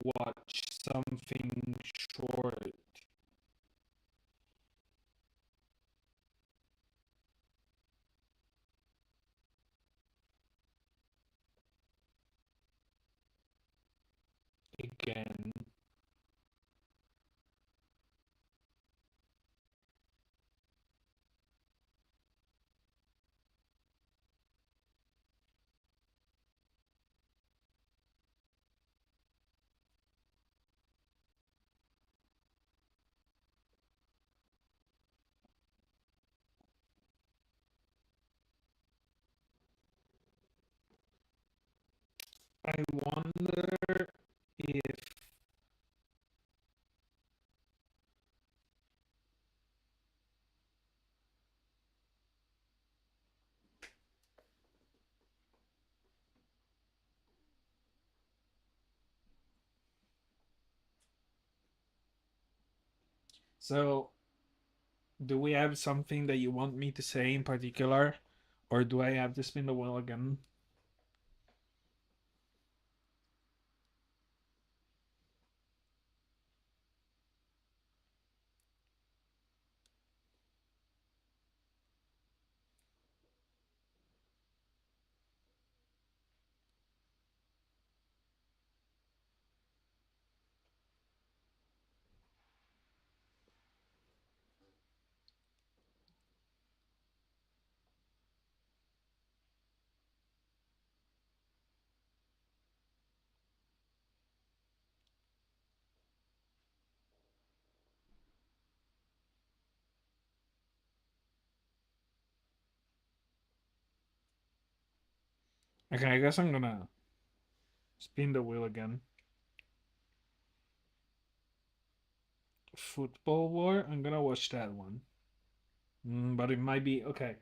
watch something short. Again. I wonder if so. Do we have something that you want me to say in particular, or do I have to spin the wheel again? Okay, I guess I'm gonna spin the wheel again. Football War? I'm gonna watch that one. But it might be okay.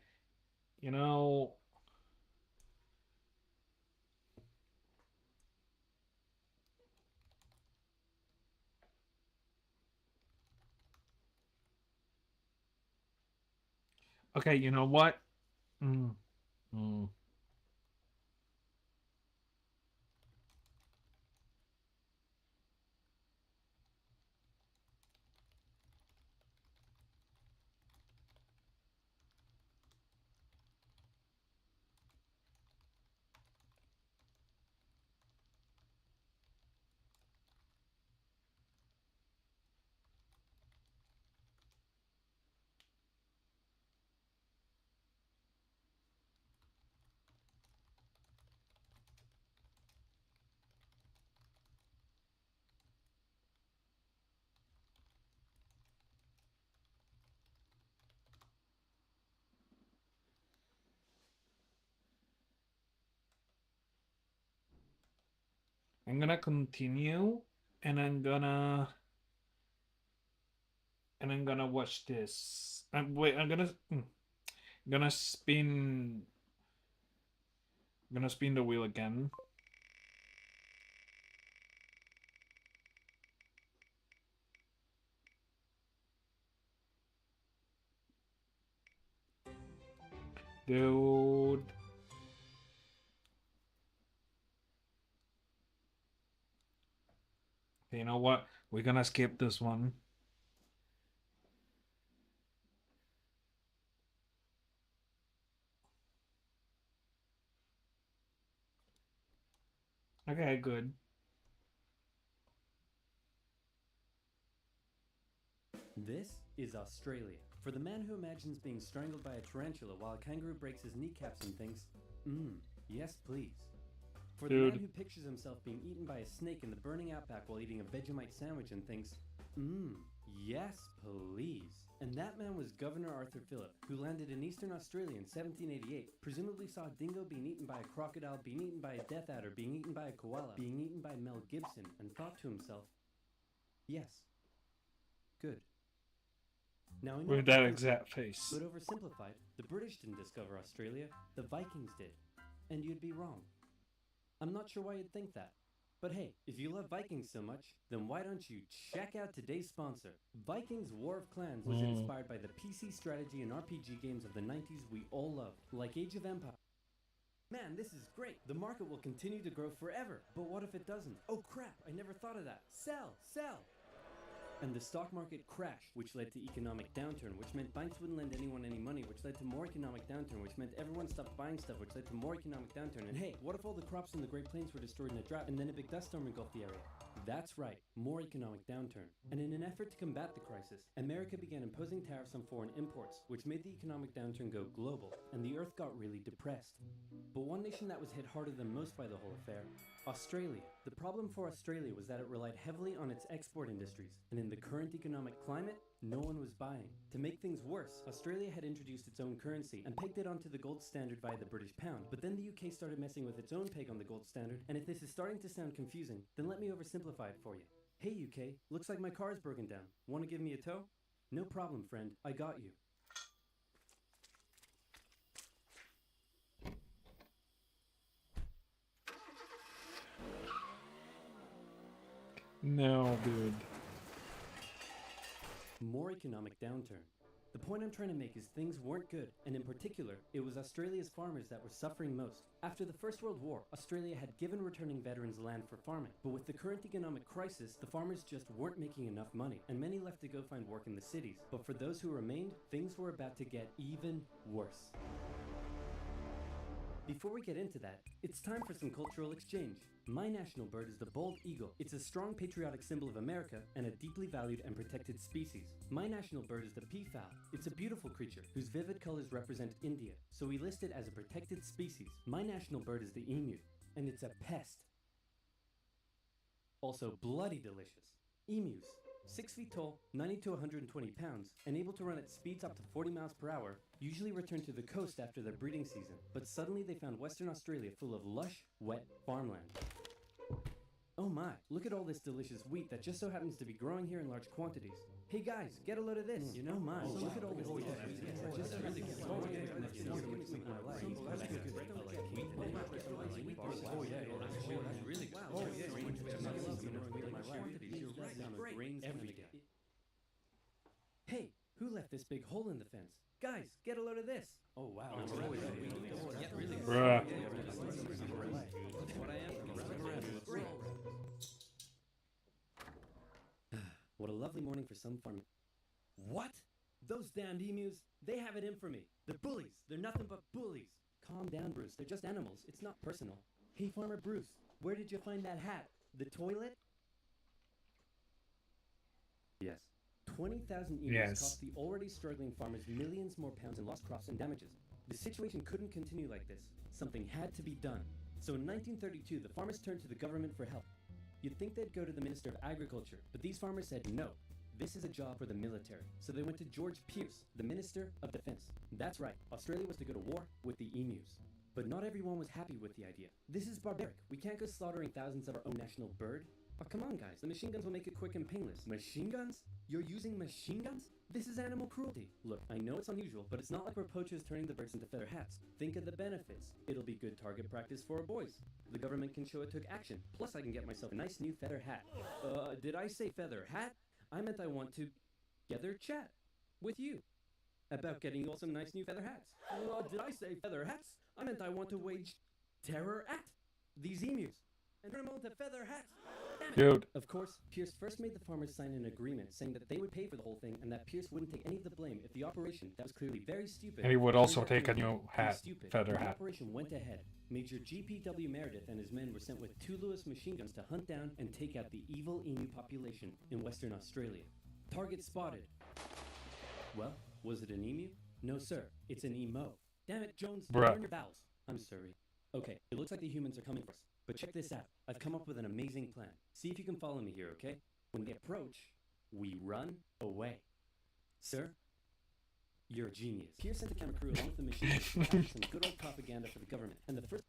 You know, okay, you know what? Mm, mm. I'm gonna continue, and I'm gonna watch this. Wait, gonna spin. Gonna spin the wheel again. Dude. You know what? We're gonna skip this one. Okay, good. This is Australia. For the man who imagines being strangled by a tarantula while a kangaroo breaks his kneecaps and thinks, yes please. For the man who pictures himself being eaten by a snake in the burning outback while eating a Vegemite sandwich and thinks, yes please. And that man was Governor Arthur Phillip, who landed in eastern Australia in 1788, presumably saw a dingo being eaten by a crocodile, being eaten by a death adder, being eaten by a koala, being eaten by Mel Gibson, and thought to himself, Yes. Good. Now I know With what that you're exact thinking, face. but oversimplified, the British didn't discover Australia, the Vikings did. And you'd be wrong. I'm not sure why you'd think that. But hey, if you love Vikings so much, then why don't you check out today's sponsor? Vikings War of Clans was inspired by the PC strategy and RPG games of the 90s we all loved, like Age of Empires. Man, this is great. The market will continue to grow forever. But what if it doesn't? Oh crap, I never thought of that. Sell! Sell! And the stock market crashed, which led to economic downturn, which meant banks wouldn't lend anyone any money, which led to more economic downturn, which meant everyone stopped buying stuff, which led to more economic downturn. And hey, what if all the crops in the Great Plains were destroyed in a drought and then a big dust storm engulfed the area? That's right, more economic downturn. And in an effort to combat the crisis, America began imposing tariffs on foreign imports, which made the economic downturn go global, and the earth got really depressed. But one nation that was hit harder than most by the whole affair, Australia. The problem for Australia was that it relied heavily on its export industries, and in the current economic climate, no one was buying. To make things worse, Australia had introduced its own currency and pegged it onto the gold standard via the British pound, but then the UK started messing with its own peg on the gold standard, and if this is starting to sound confusing, then let me oversimplify it for you. Hey UK, looks like my car's broken down. Want to give me a tow? No problem, friend, I got you. No, dude. More economic downturn. The point I'm trying to make is things weren't good, and in particular, it was Australia's farmers that were suffering most. After the First World War, Australia had given returning veterans land for farming, but with the current economic crisis, the farmers just weren't making enough money, and many left to go find work in the cities. But for those who remained, things were about to get even worse. Before we get into that, it's time for some cultural exchange. My national bird is the bald eagle. It's a strong patriotic symbol of America and a deeply valued and protected species. My national bird is the peafowl. It's a beautiful creature whose vivid colors represent India, so we list it as a protected species. My national bird is the emu, and it's a pest. Also bloody delicious. Emus. 6 feet tall, 90 to 120 pounds, and able to run at speeds up to 40 miles per hour, usually return to the coast after their breeding season. But suddenly they found Western Australia full of lush, wet farmland. Oh my, look at all this delicious wheat that just so happens to be growing here in large quantities. Hey guys, get a load of this. You know my, look at all this delicious wheat that just so happens to be growing here in large quantities. Hey, who left this big hole in the fence? Guys, get a load of this. Oh wow. Bruh. What a lovely morning for some farming. What? Those damned emus? They have it in for me. They're bullies. They're nothing but bullies. Calm down, Bruce. They're just animals. It's not personal. Hey, Farmer Bruce, where did you find that hat? The toilet? Yes. 20,000 emus Yes. cost the already struggling farmers millions more pounds in lost crops and damages. The situation couldn't continue like this. Something had to be done. So in 1932, the farmers turned to the government for help. You'd think they'd go to the Minister of Agriculture, but these farmers said no. This is a job for the military. So they went to George Pierce, the Minister of Defense. That's right, Australia was to go to war with the emus. But not everyone was happy with the idea. This is barbaric. We can't go slaughtering thousands of our own national bird. Oh, come on, guys. The machine guns will make it quick and painless. Machine guns? You're using machine guns? This is animal cruelty. Look, I know it's unusual, but it's not like we're poachers turning the birds into feather hats. Think of the benefits. It'll be good target practice for our boys. The government can show it took action. Plus, I can get myself a nice new feather hat. Did I say feather hat? I meant I want to together chat with you about getting you all some nice new feather hats. Did I say feather hats? I meant I want to wage terror at these emus and turn them all into feather hats. Dude. Of course, Pierce first made the farmers sign an agreement saying that they would pay for the whole thing and that Pierce wouldn't take any of the blame if the operation, that was clearly very stupid, And he would turned also out to take a be new hat, stupid. feather The hat. operation went ahead. Major G.P.W. Meredith and his men were sent with 2 Lewis machine guns to hunt down and take out the evil emu population in Western Australia. Target spotted. Well, was it an emu? No, sir. It's an emo. Damn it, Jones. Bruh. Learn your vowels. I'm sorry. Okay, it looks like the humans are coming for us. But check this out. I've come up with an amazing plan. See if you can follow me here, okay? When they approach, we run away. Sir, you're a genius. Pierce sent the camera crew along with the machine to capture some good old propaganda for the government. And the first...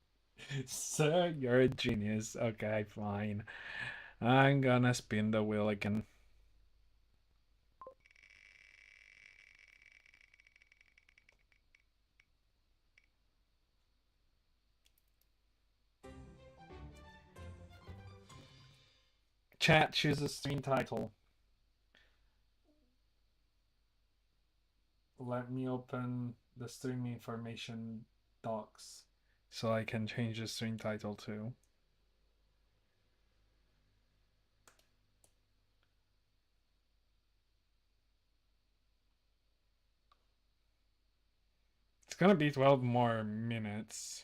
Sir, you're a genius. Okay, fine. I'm gonna spin the wheel again. Chat, choose a stream title. Let me open the stream information docs so I can change the stream title too. It's gonna be 12 more minutes.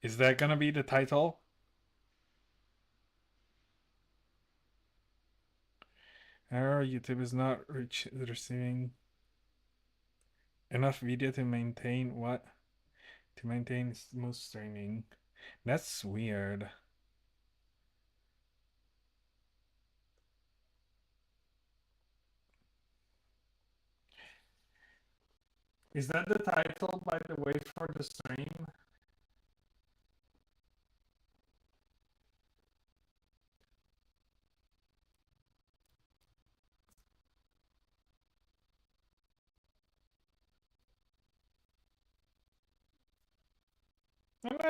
Is that gonna be the title? Error, YouTube is not receiving enough video to maintain what? To maintain smooth streaming. That's weird. Is that the title, by the way, for the stream?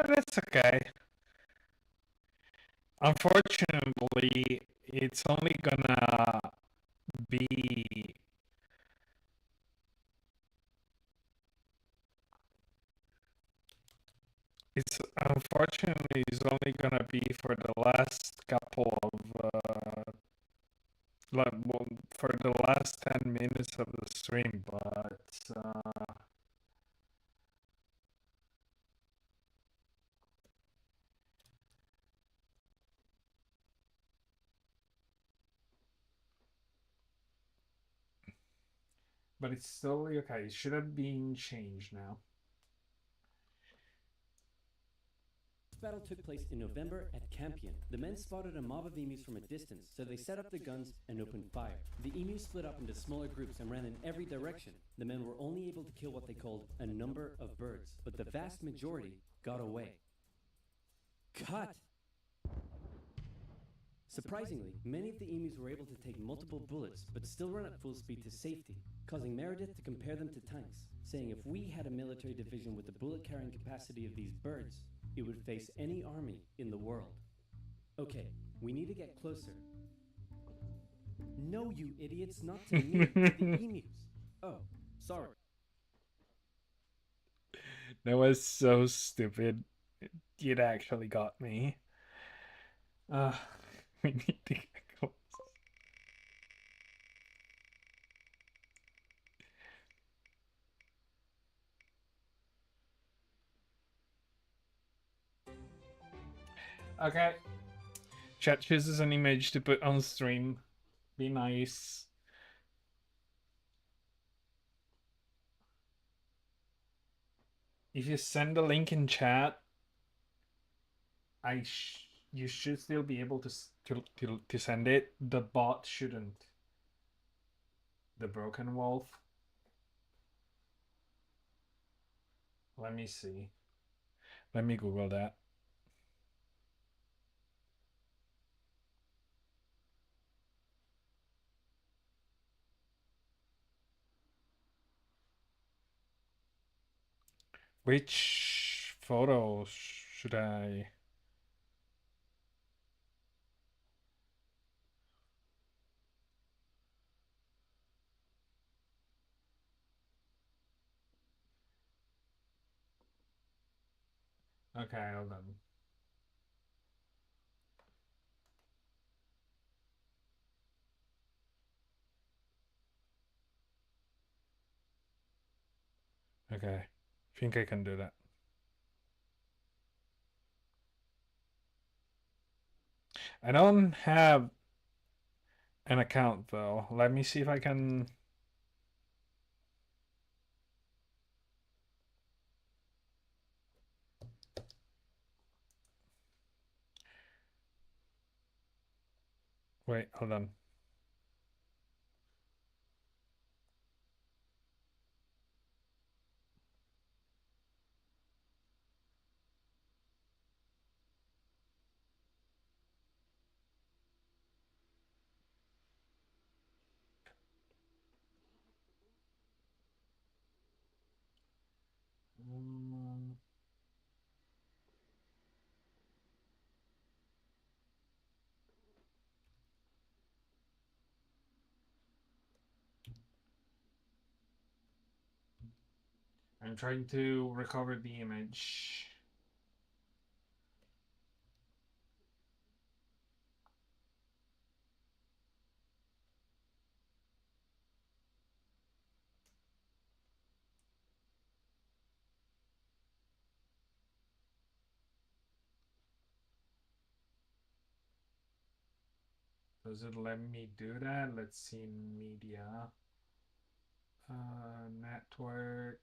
That's okay. Unfortunately, it's only gonna be it's unfortunately it's only gonna be for the last couple of for the last 10 minutes of the stream, but it's totally okay. It should have been changed now. This battle took place in November at Campion. The men spotted a mob of emus from a distance, so they set up their guns and opened fire. The emus split up into smaller groups and ran in every direction. The men were only able to kill what they called a number of birds, but the vast majority got away. Cut! Surprisingly, many of the emus were able to take multiple bullets, but still run at full speed to safety, causing Meredith to compare them to tanks, saying if we had a military division with the bullet-carrying capacity of these birds, it would face any army in the world. Okay, we need to get closer. No, you idiots, not to me, to the emus. Oh, sorry. That was so stupid. It actually got me. We need to get close. Okay. Chat chooses an image to put on stream. Be nice. If you send the link in chat, you should still be able to send it. The bot shouldn't. The broken wolf. Let me see. Let me Google that. Which photo should I? Okay, hold on. Okay, I think I can do that. I don't have an account though. Let me see if I can. Wait, hold on. I'm trying to recover the image. Does it let me do that? Let's see, media. Network.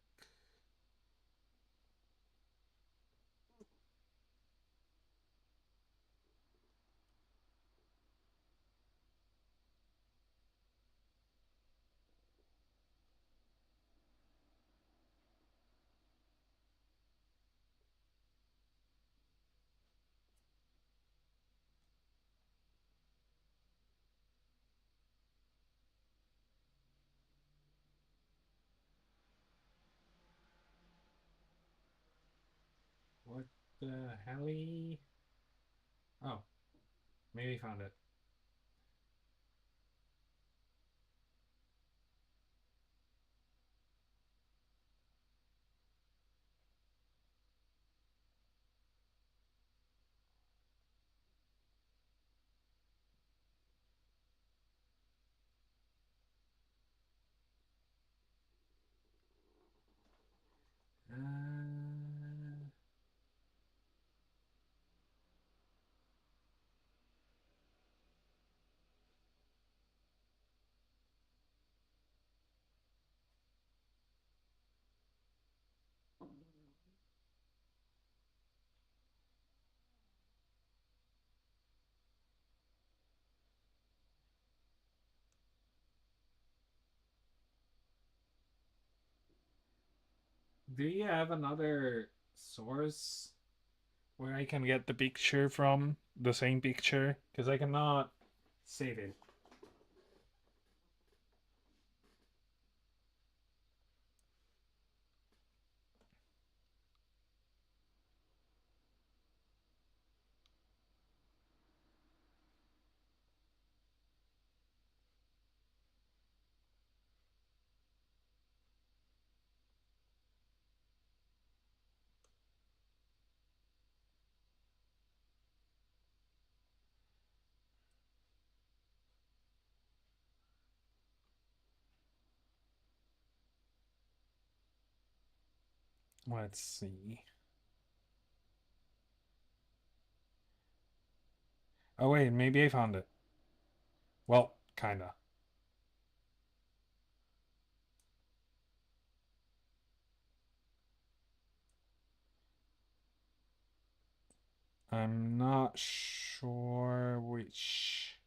What the hell? Oh, maybe found it. Do you have another source where I can get the picture from? The same picture? Because I cannot save it. Let's see. Oh wait, maybe I found it. Well, kinda. I'm not sure which.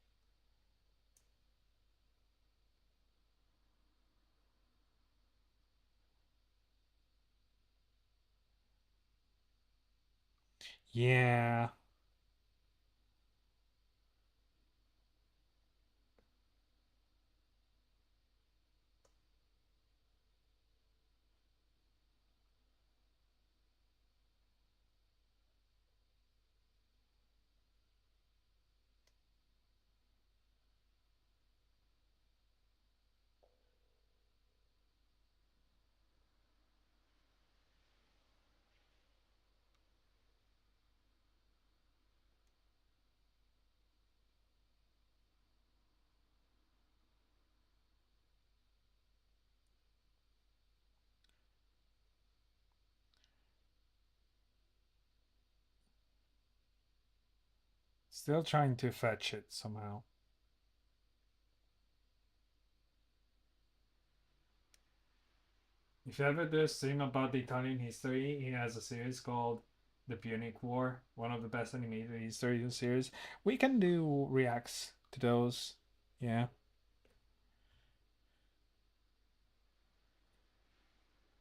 Yeah. Still trying to fetch it somehow. If you ever do a stream about the Italian history, he has a series called The Punic War, one of the best animated history series. We can do reacts to those. Yeah.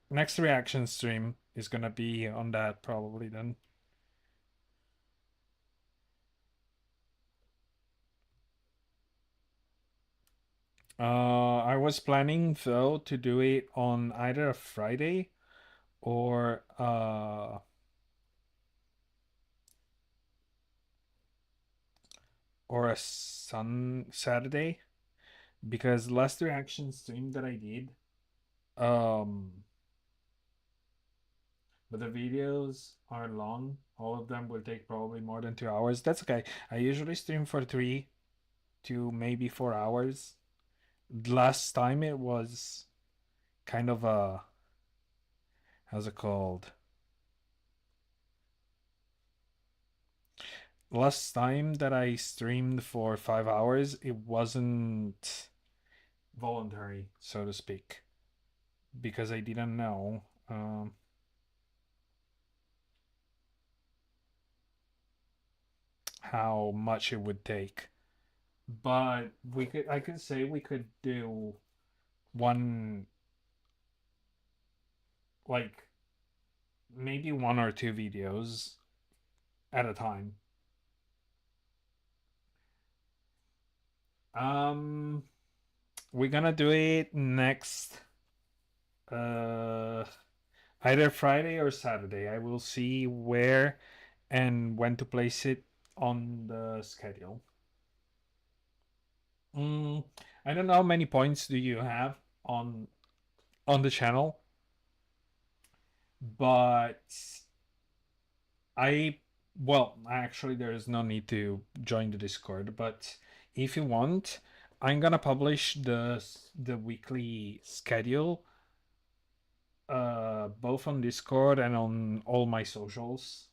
Next reaction stream is gonna be on that probably then. I was planning though to do it on either a Friday or a Saturday, because last reaction stream that I did, but the videos are long. All of them will take probably more than 2 hours. That's okay. I usually stream for 3 to maybe 4 hours. Last time it was kind of a, how's it called? Last time that I streamed for 5 hours, it wasn't voluntary, so to speak, because I didn't know how much it would take. But I could say we could do one, like maybe 1 or 2 videos at a time. We're gonna do it next either Friday or Saturday. I will see where and when to place it on the schedule. I don't know how many points do you have on the channel, but actually there is no need to join the Discord, but if you want, I'm gonna publish the weekly schedule both on Discord and on all my socials.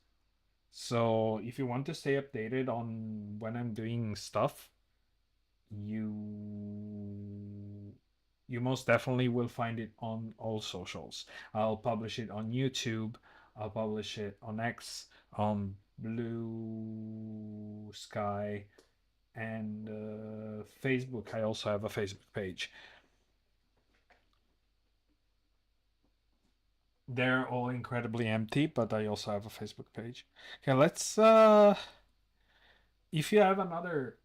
So if you want to stay updated on when I'm doing stuff, you most definitely will find it on all socials. I'll publish it on YouTube, I'll publish it on X, on Blue Sky, and Facebook. I also have a Facebook page. They're all incredibly empty, but I also have a Facebook page. Okay, let's if you have another,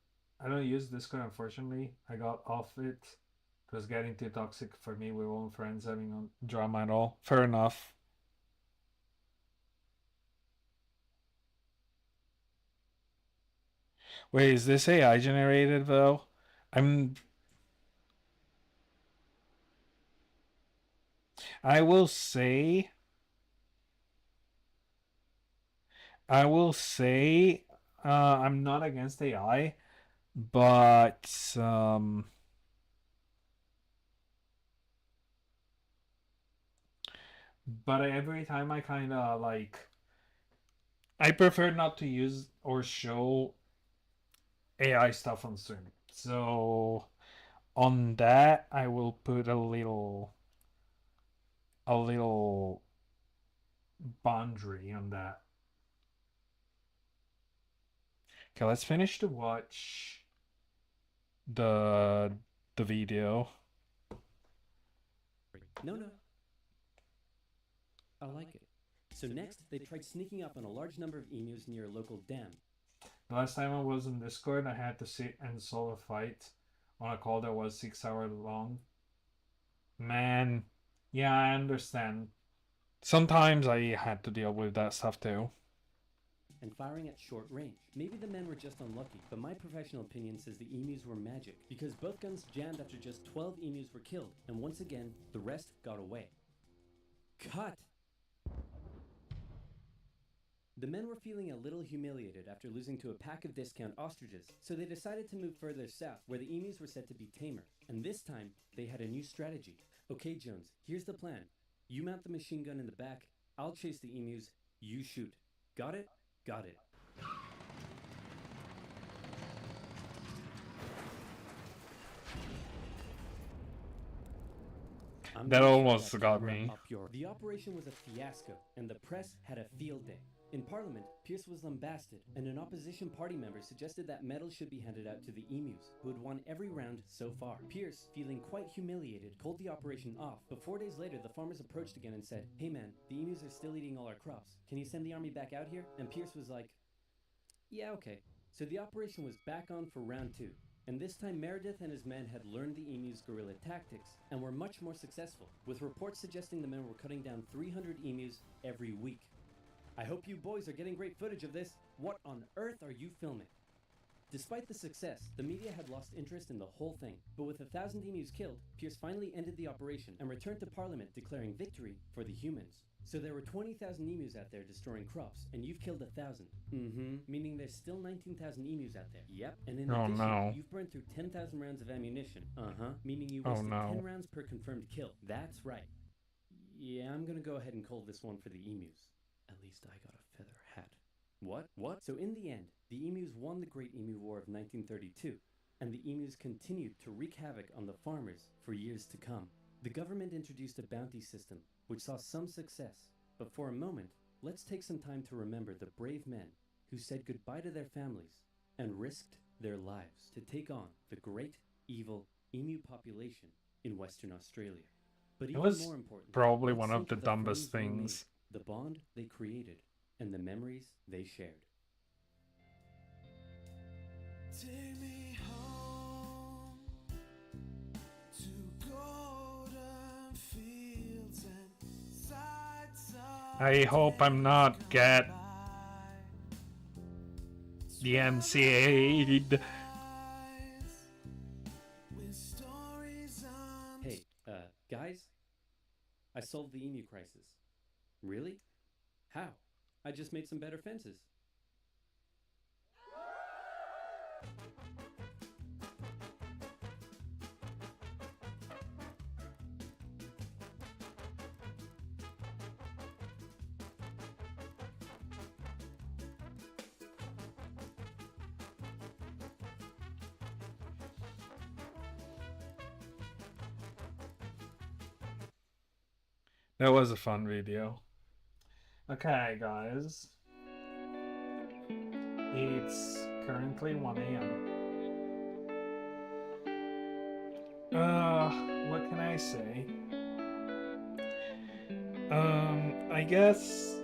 I don't use Discord, unfortunately. I got off it. It was getting too toxic for me. We weren't friends having no drama at all. Fair enough. Wait, is this AI generated though? I'm I will say I will say I'm not against AI, but every time I kind of like, I prefer not to use or show AI stuff on stream. So on that, I will put a little boundary on that. Okay, let's finish to watch the video. No. I like it. So next, they tried sneaking up on a large number of emus near a local dam. The last time I was in Discord, I had to sit and solve a fight on a call that was 6 hours long. Man, yeah, I understand. Sometimes I had to deal with that stuff too. And firing at short range. Maybe the men were just unlucky, but my professional opinion says the emus were magic, because both guns jammed after just 12 emus were killed, and once again, the rest got away. Cut! The men were feeling a little humiliated after losing to a pack of discount ostriches, so they decided to move further south, where the emus were said to be tamer. And this time, they had a new strategy. Okay, Jones, here's the plan. You mount the machine gun in the back, I'll chase the emus, you shoot. Got it? Got it. That almost got me. The operation was a fiasco, and the press had a field day. In Parliament, Pierce was lambasted, and an opposition party member suggested that medals should be handed out to the emus, who had won every round so far. Pierce, feeling quite humiliated, called the operation off, but 4 days later the farmers approached again and said, "Hey man, the emus are still eating all our crops. Can you send the army back out here?" And Pierce was like, "Yeah, okay." So the operation was back on for round 2. And this time Meredith and his men had learned the emus' guerrilla tactics and were much more successful, with reports suggesting the men were cutting down 300 emus every week. I hope you boys are getting great footage of this. What on earth are you filming? Despite the success, the media had lost interest in the whole thing. But with 1,000 emus killed, Pierce finally ended the operation and returned to Parliament declaring victory for the humans. So there were 20,000 emus out there destroying crops, and you've killed 1,000. Meaning there's still 19,000 emus out there. Yep. And in addition, no. you've burned through 10,000 rounds of ammunition. Meaning you Oh, wasted no. 10 rounds per confirmed kill. That's right. Yeah, I'm gonna go ahead and call this one for the emus. At least I got a feather hat. What? So in the end, the emus won the Great Emu War of 1932, and the emus continued to wreak havoc on the farmers for years to come. The government introduced a bounty system, which saw some success. But for a moment, let's take some time to remember the brave men who said goodbye to their families and risked their lives to take on the great, evil emu population in Western Australia. But It even was more important, probably let's one think of the the dumbest friends they made, things. the bond they created, and the memories they shared. Take me home to golden fields and sights of I hope I'm not get DMCA'd. Hey, guys? I solved the emu crisis. Really? How? I just made some better fences. That was a fun video. Okay, guys. It's currently 1 a.m. What can I say? I guess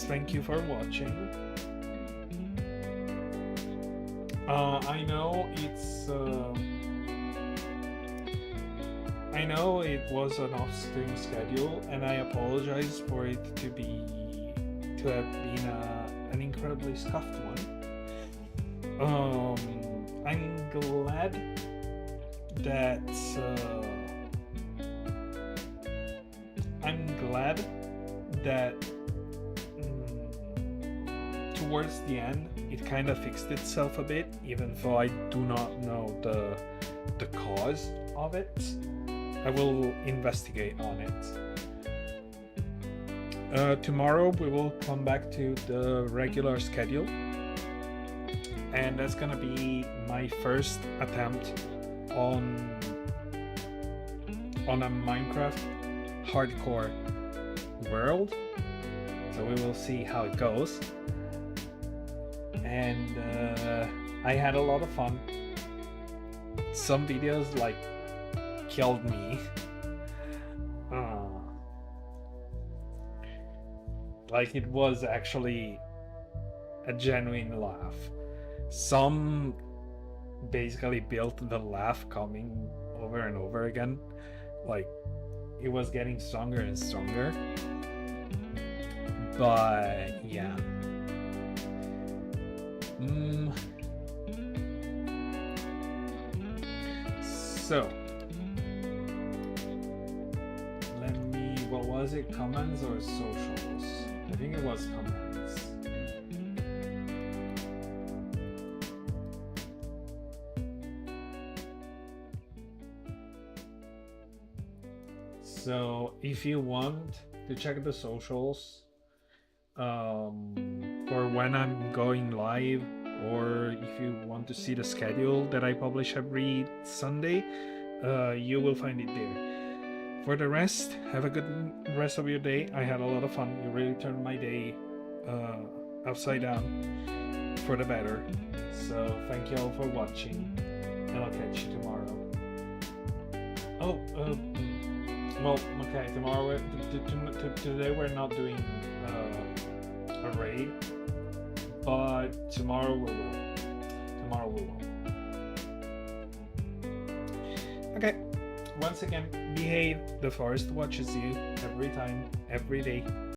thank you for watching. I know it was an off-stream schedule, and I apologize for it to have been an incredibly scuffed one. I'm glad that towards the end it kind of fixed itself a bit, even though I do not know the cause of it. I will investigate on it. Tomorrow we will come back to the regular schedule, and that's gonna be my first attempt on a Minecraft hardcore world, so we will see how it goes. And I had a lot of fun. Some videos like killed me. Like, it was actually a genuine laugh. Some basically built the laugh coming over and over again. Like, it was getting stronger and stronger. But yeah. So what was it? Comments or socials? I think it was comments. So if you want to check the socials for when I'm going live, or if you want to see the schedule that I publish every Sunday, you will find it there. For the rest, have a good rest of your day. I had a lot of fun. You really turned my day upside down for the better. So thank you all for watching, and I'll catch you tomorrow. Well, okay, tomorrow, today we're not doing a raid, but tomorrow we will. Okay. Once again, behave. The forest watches you every time, every day.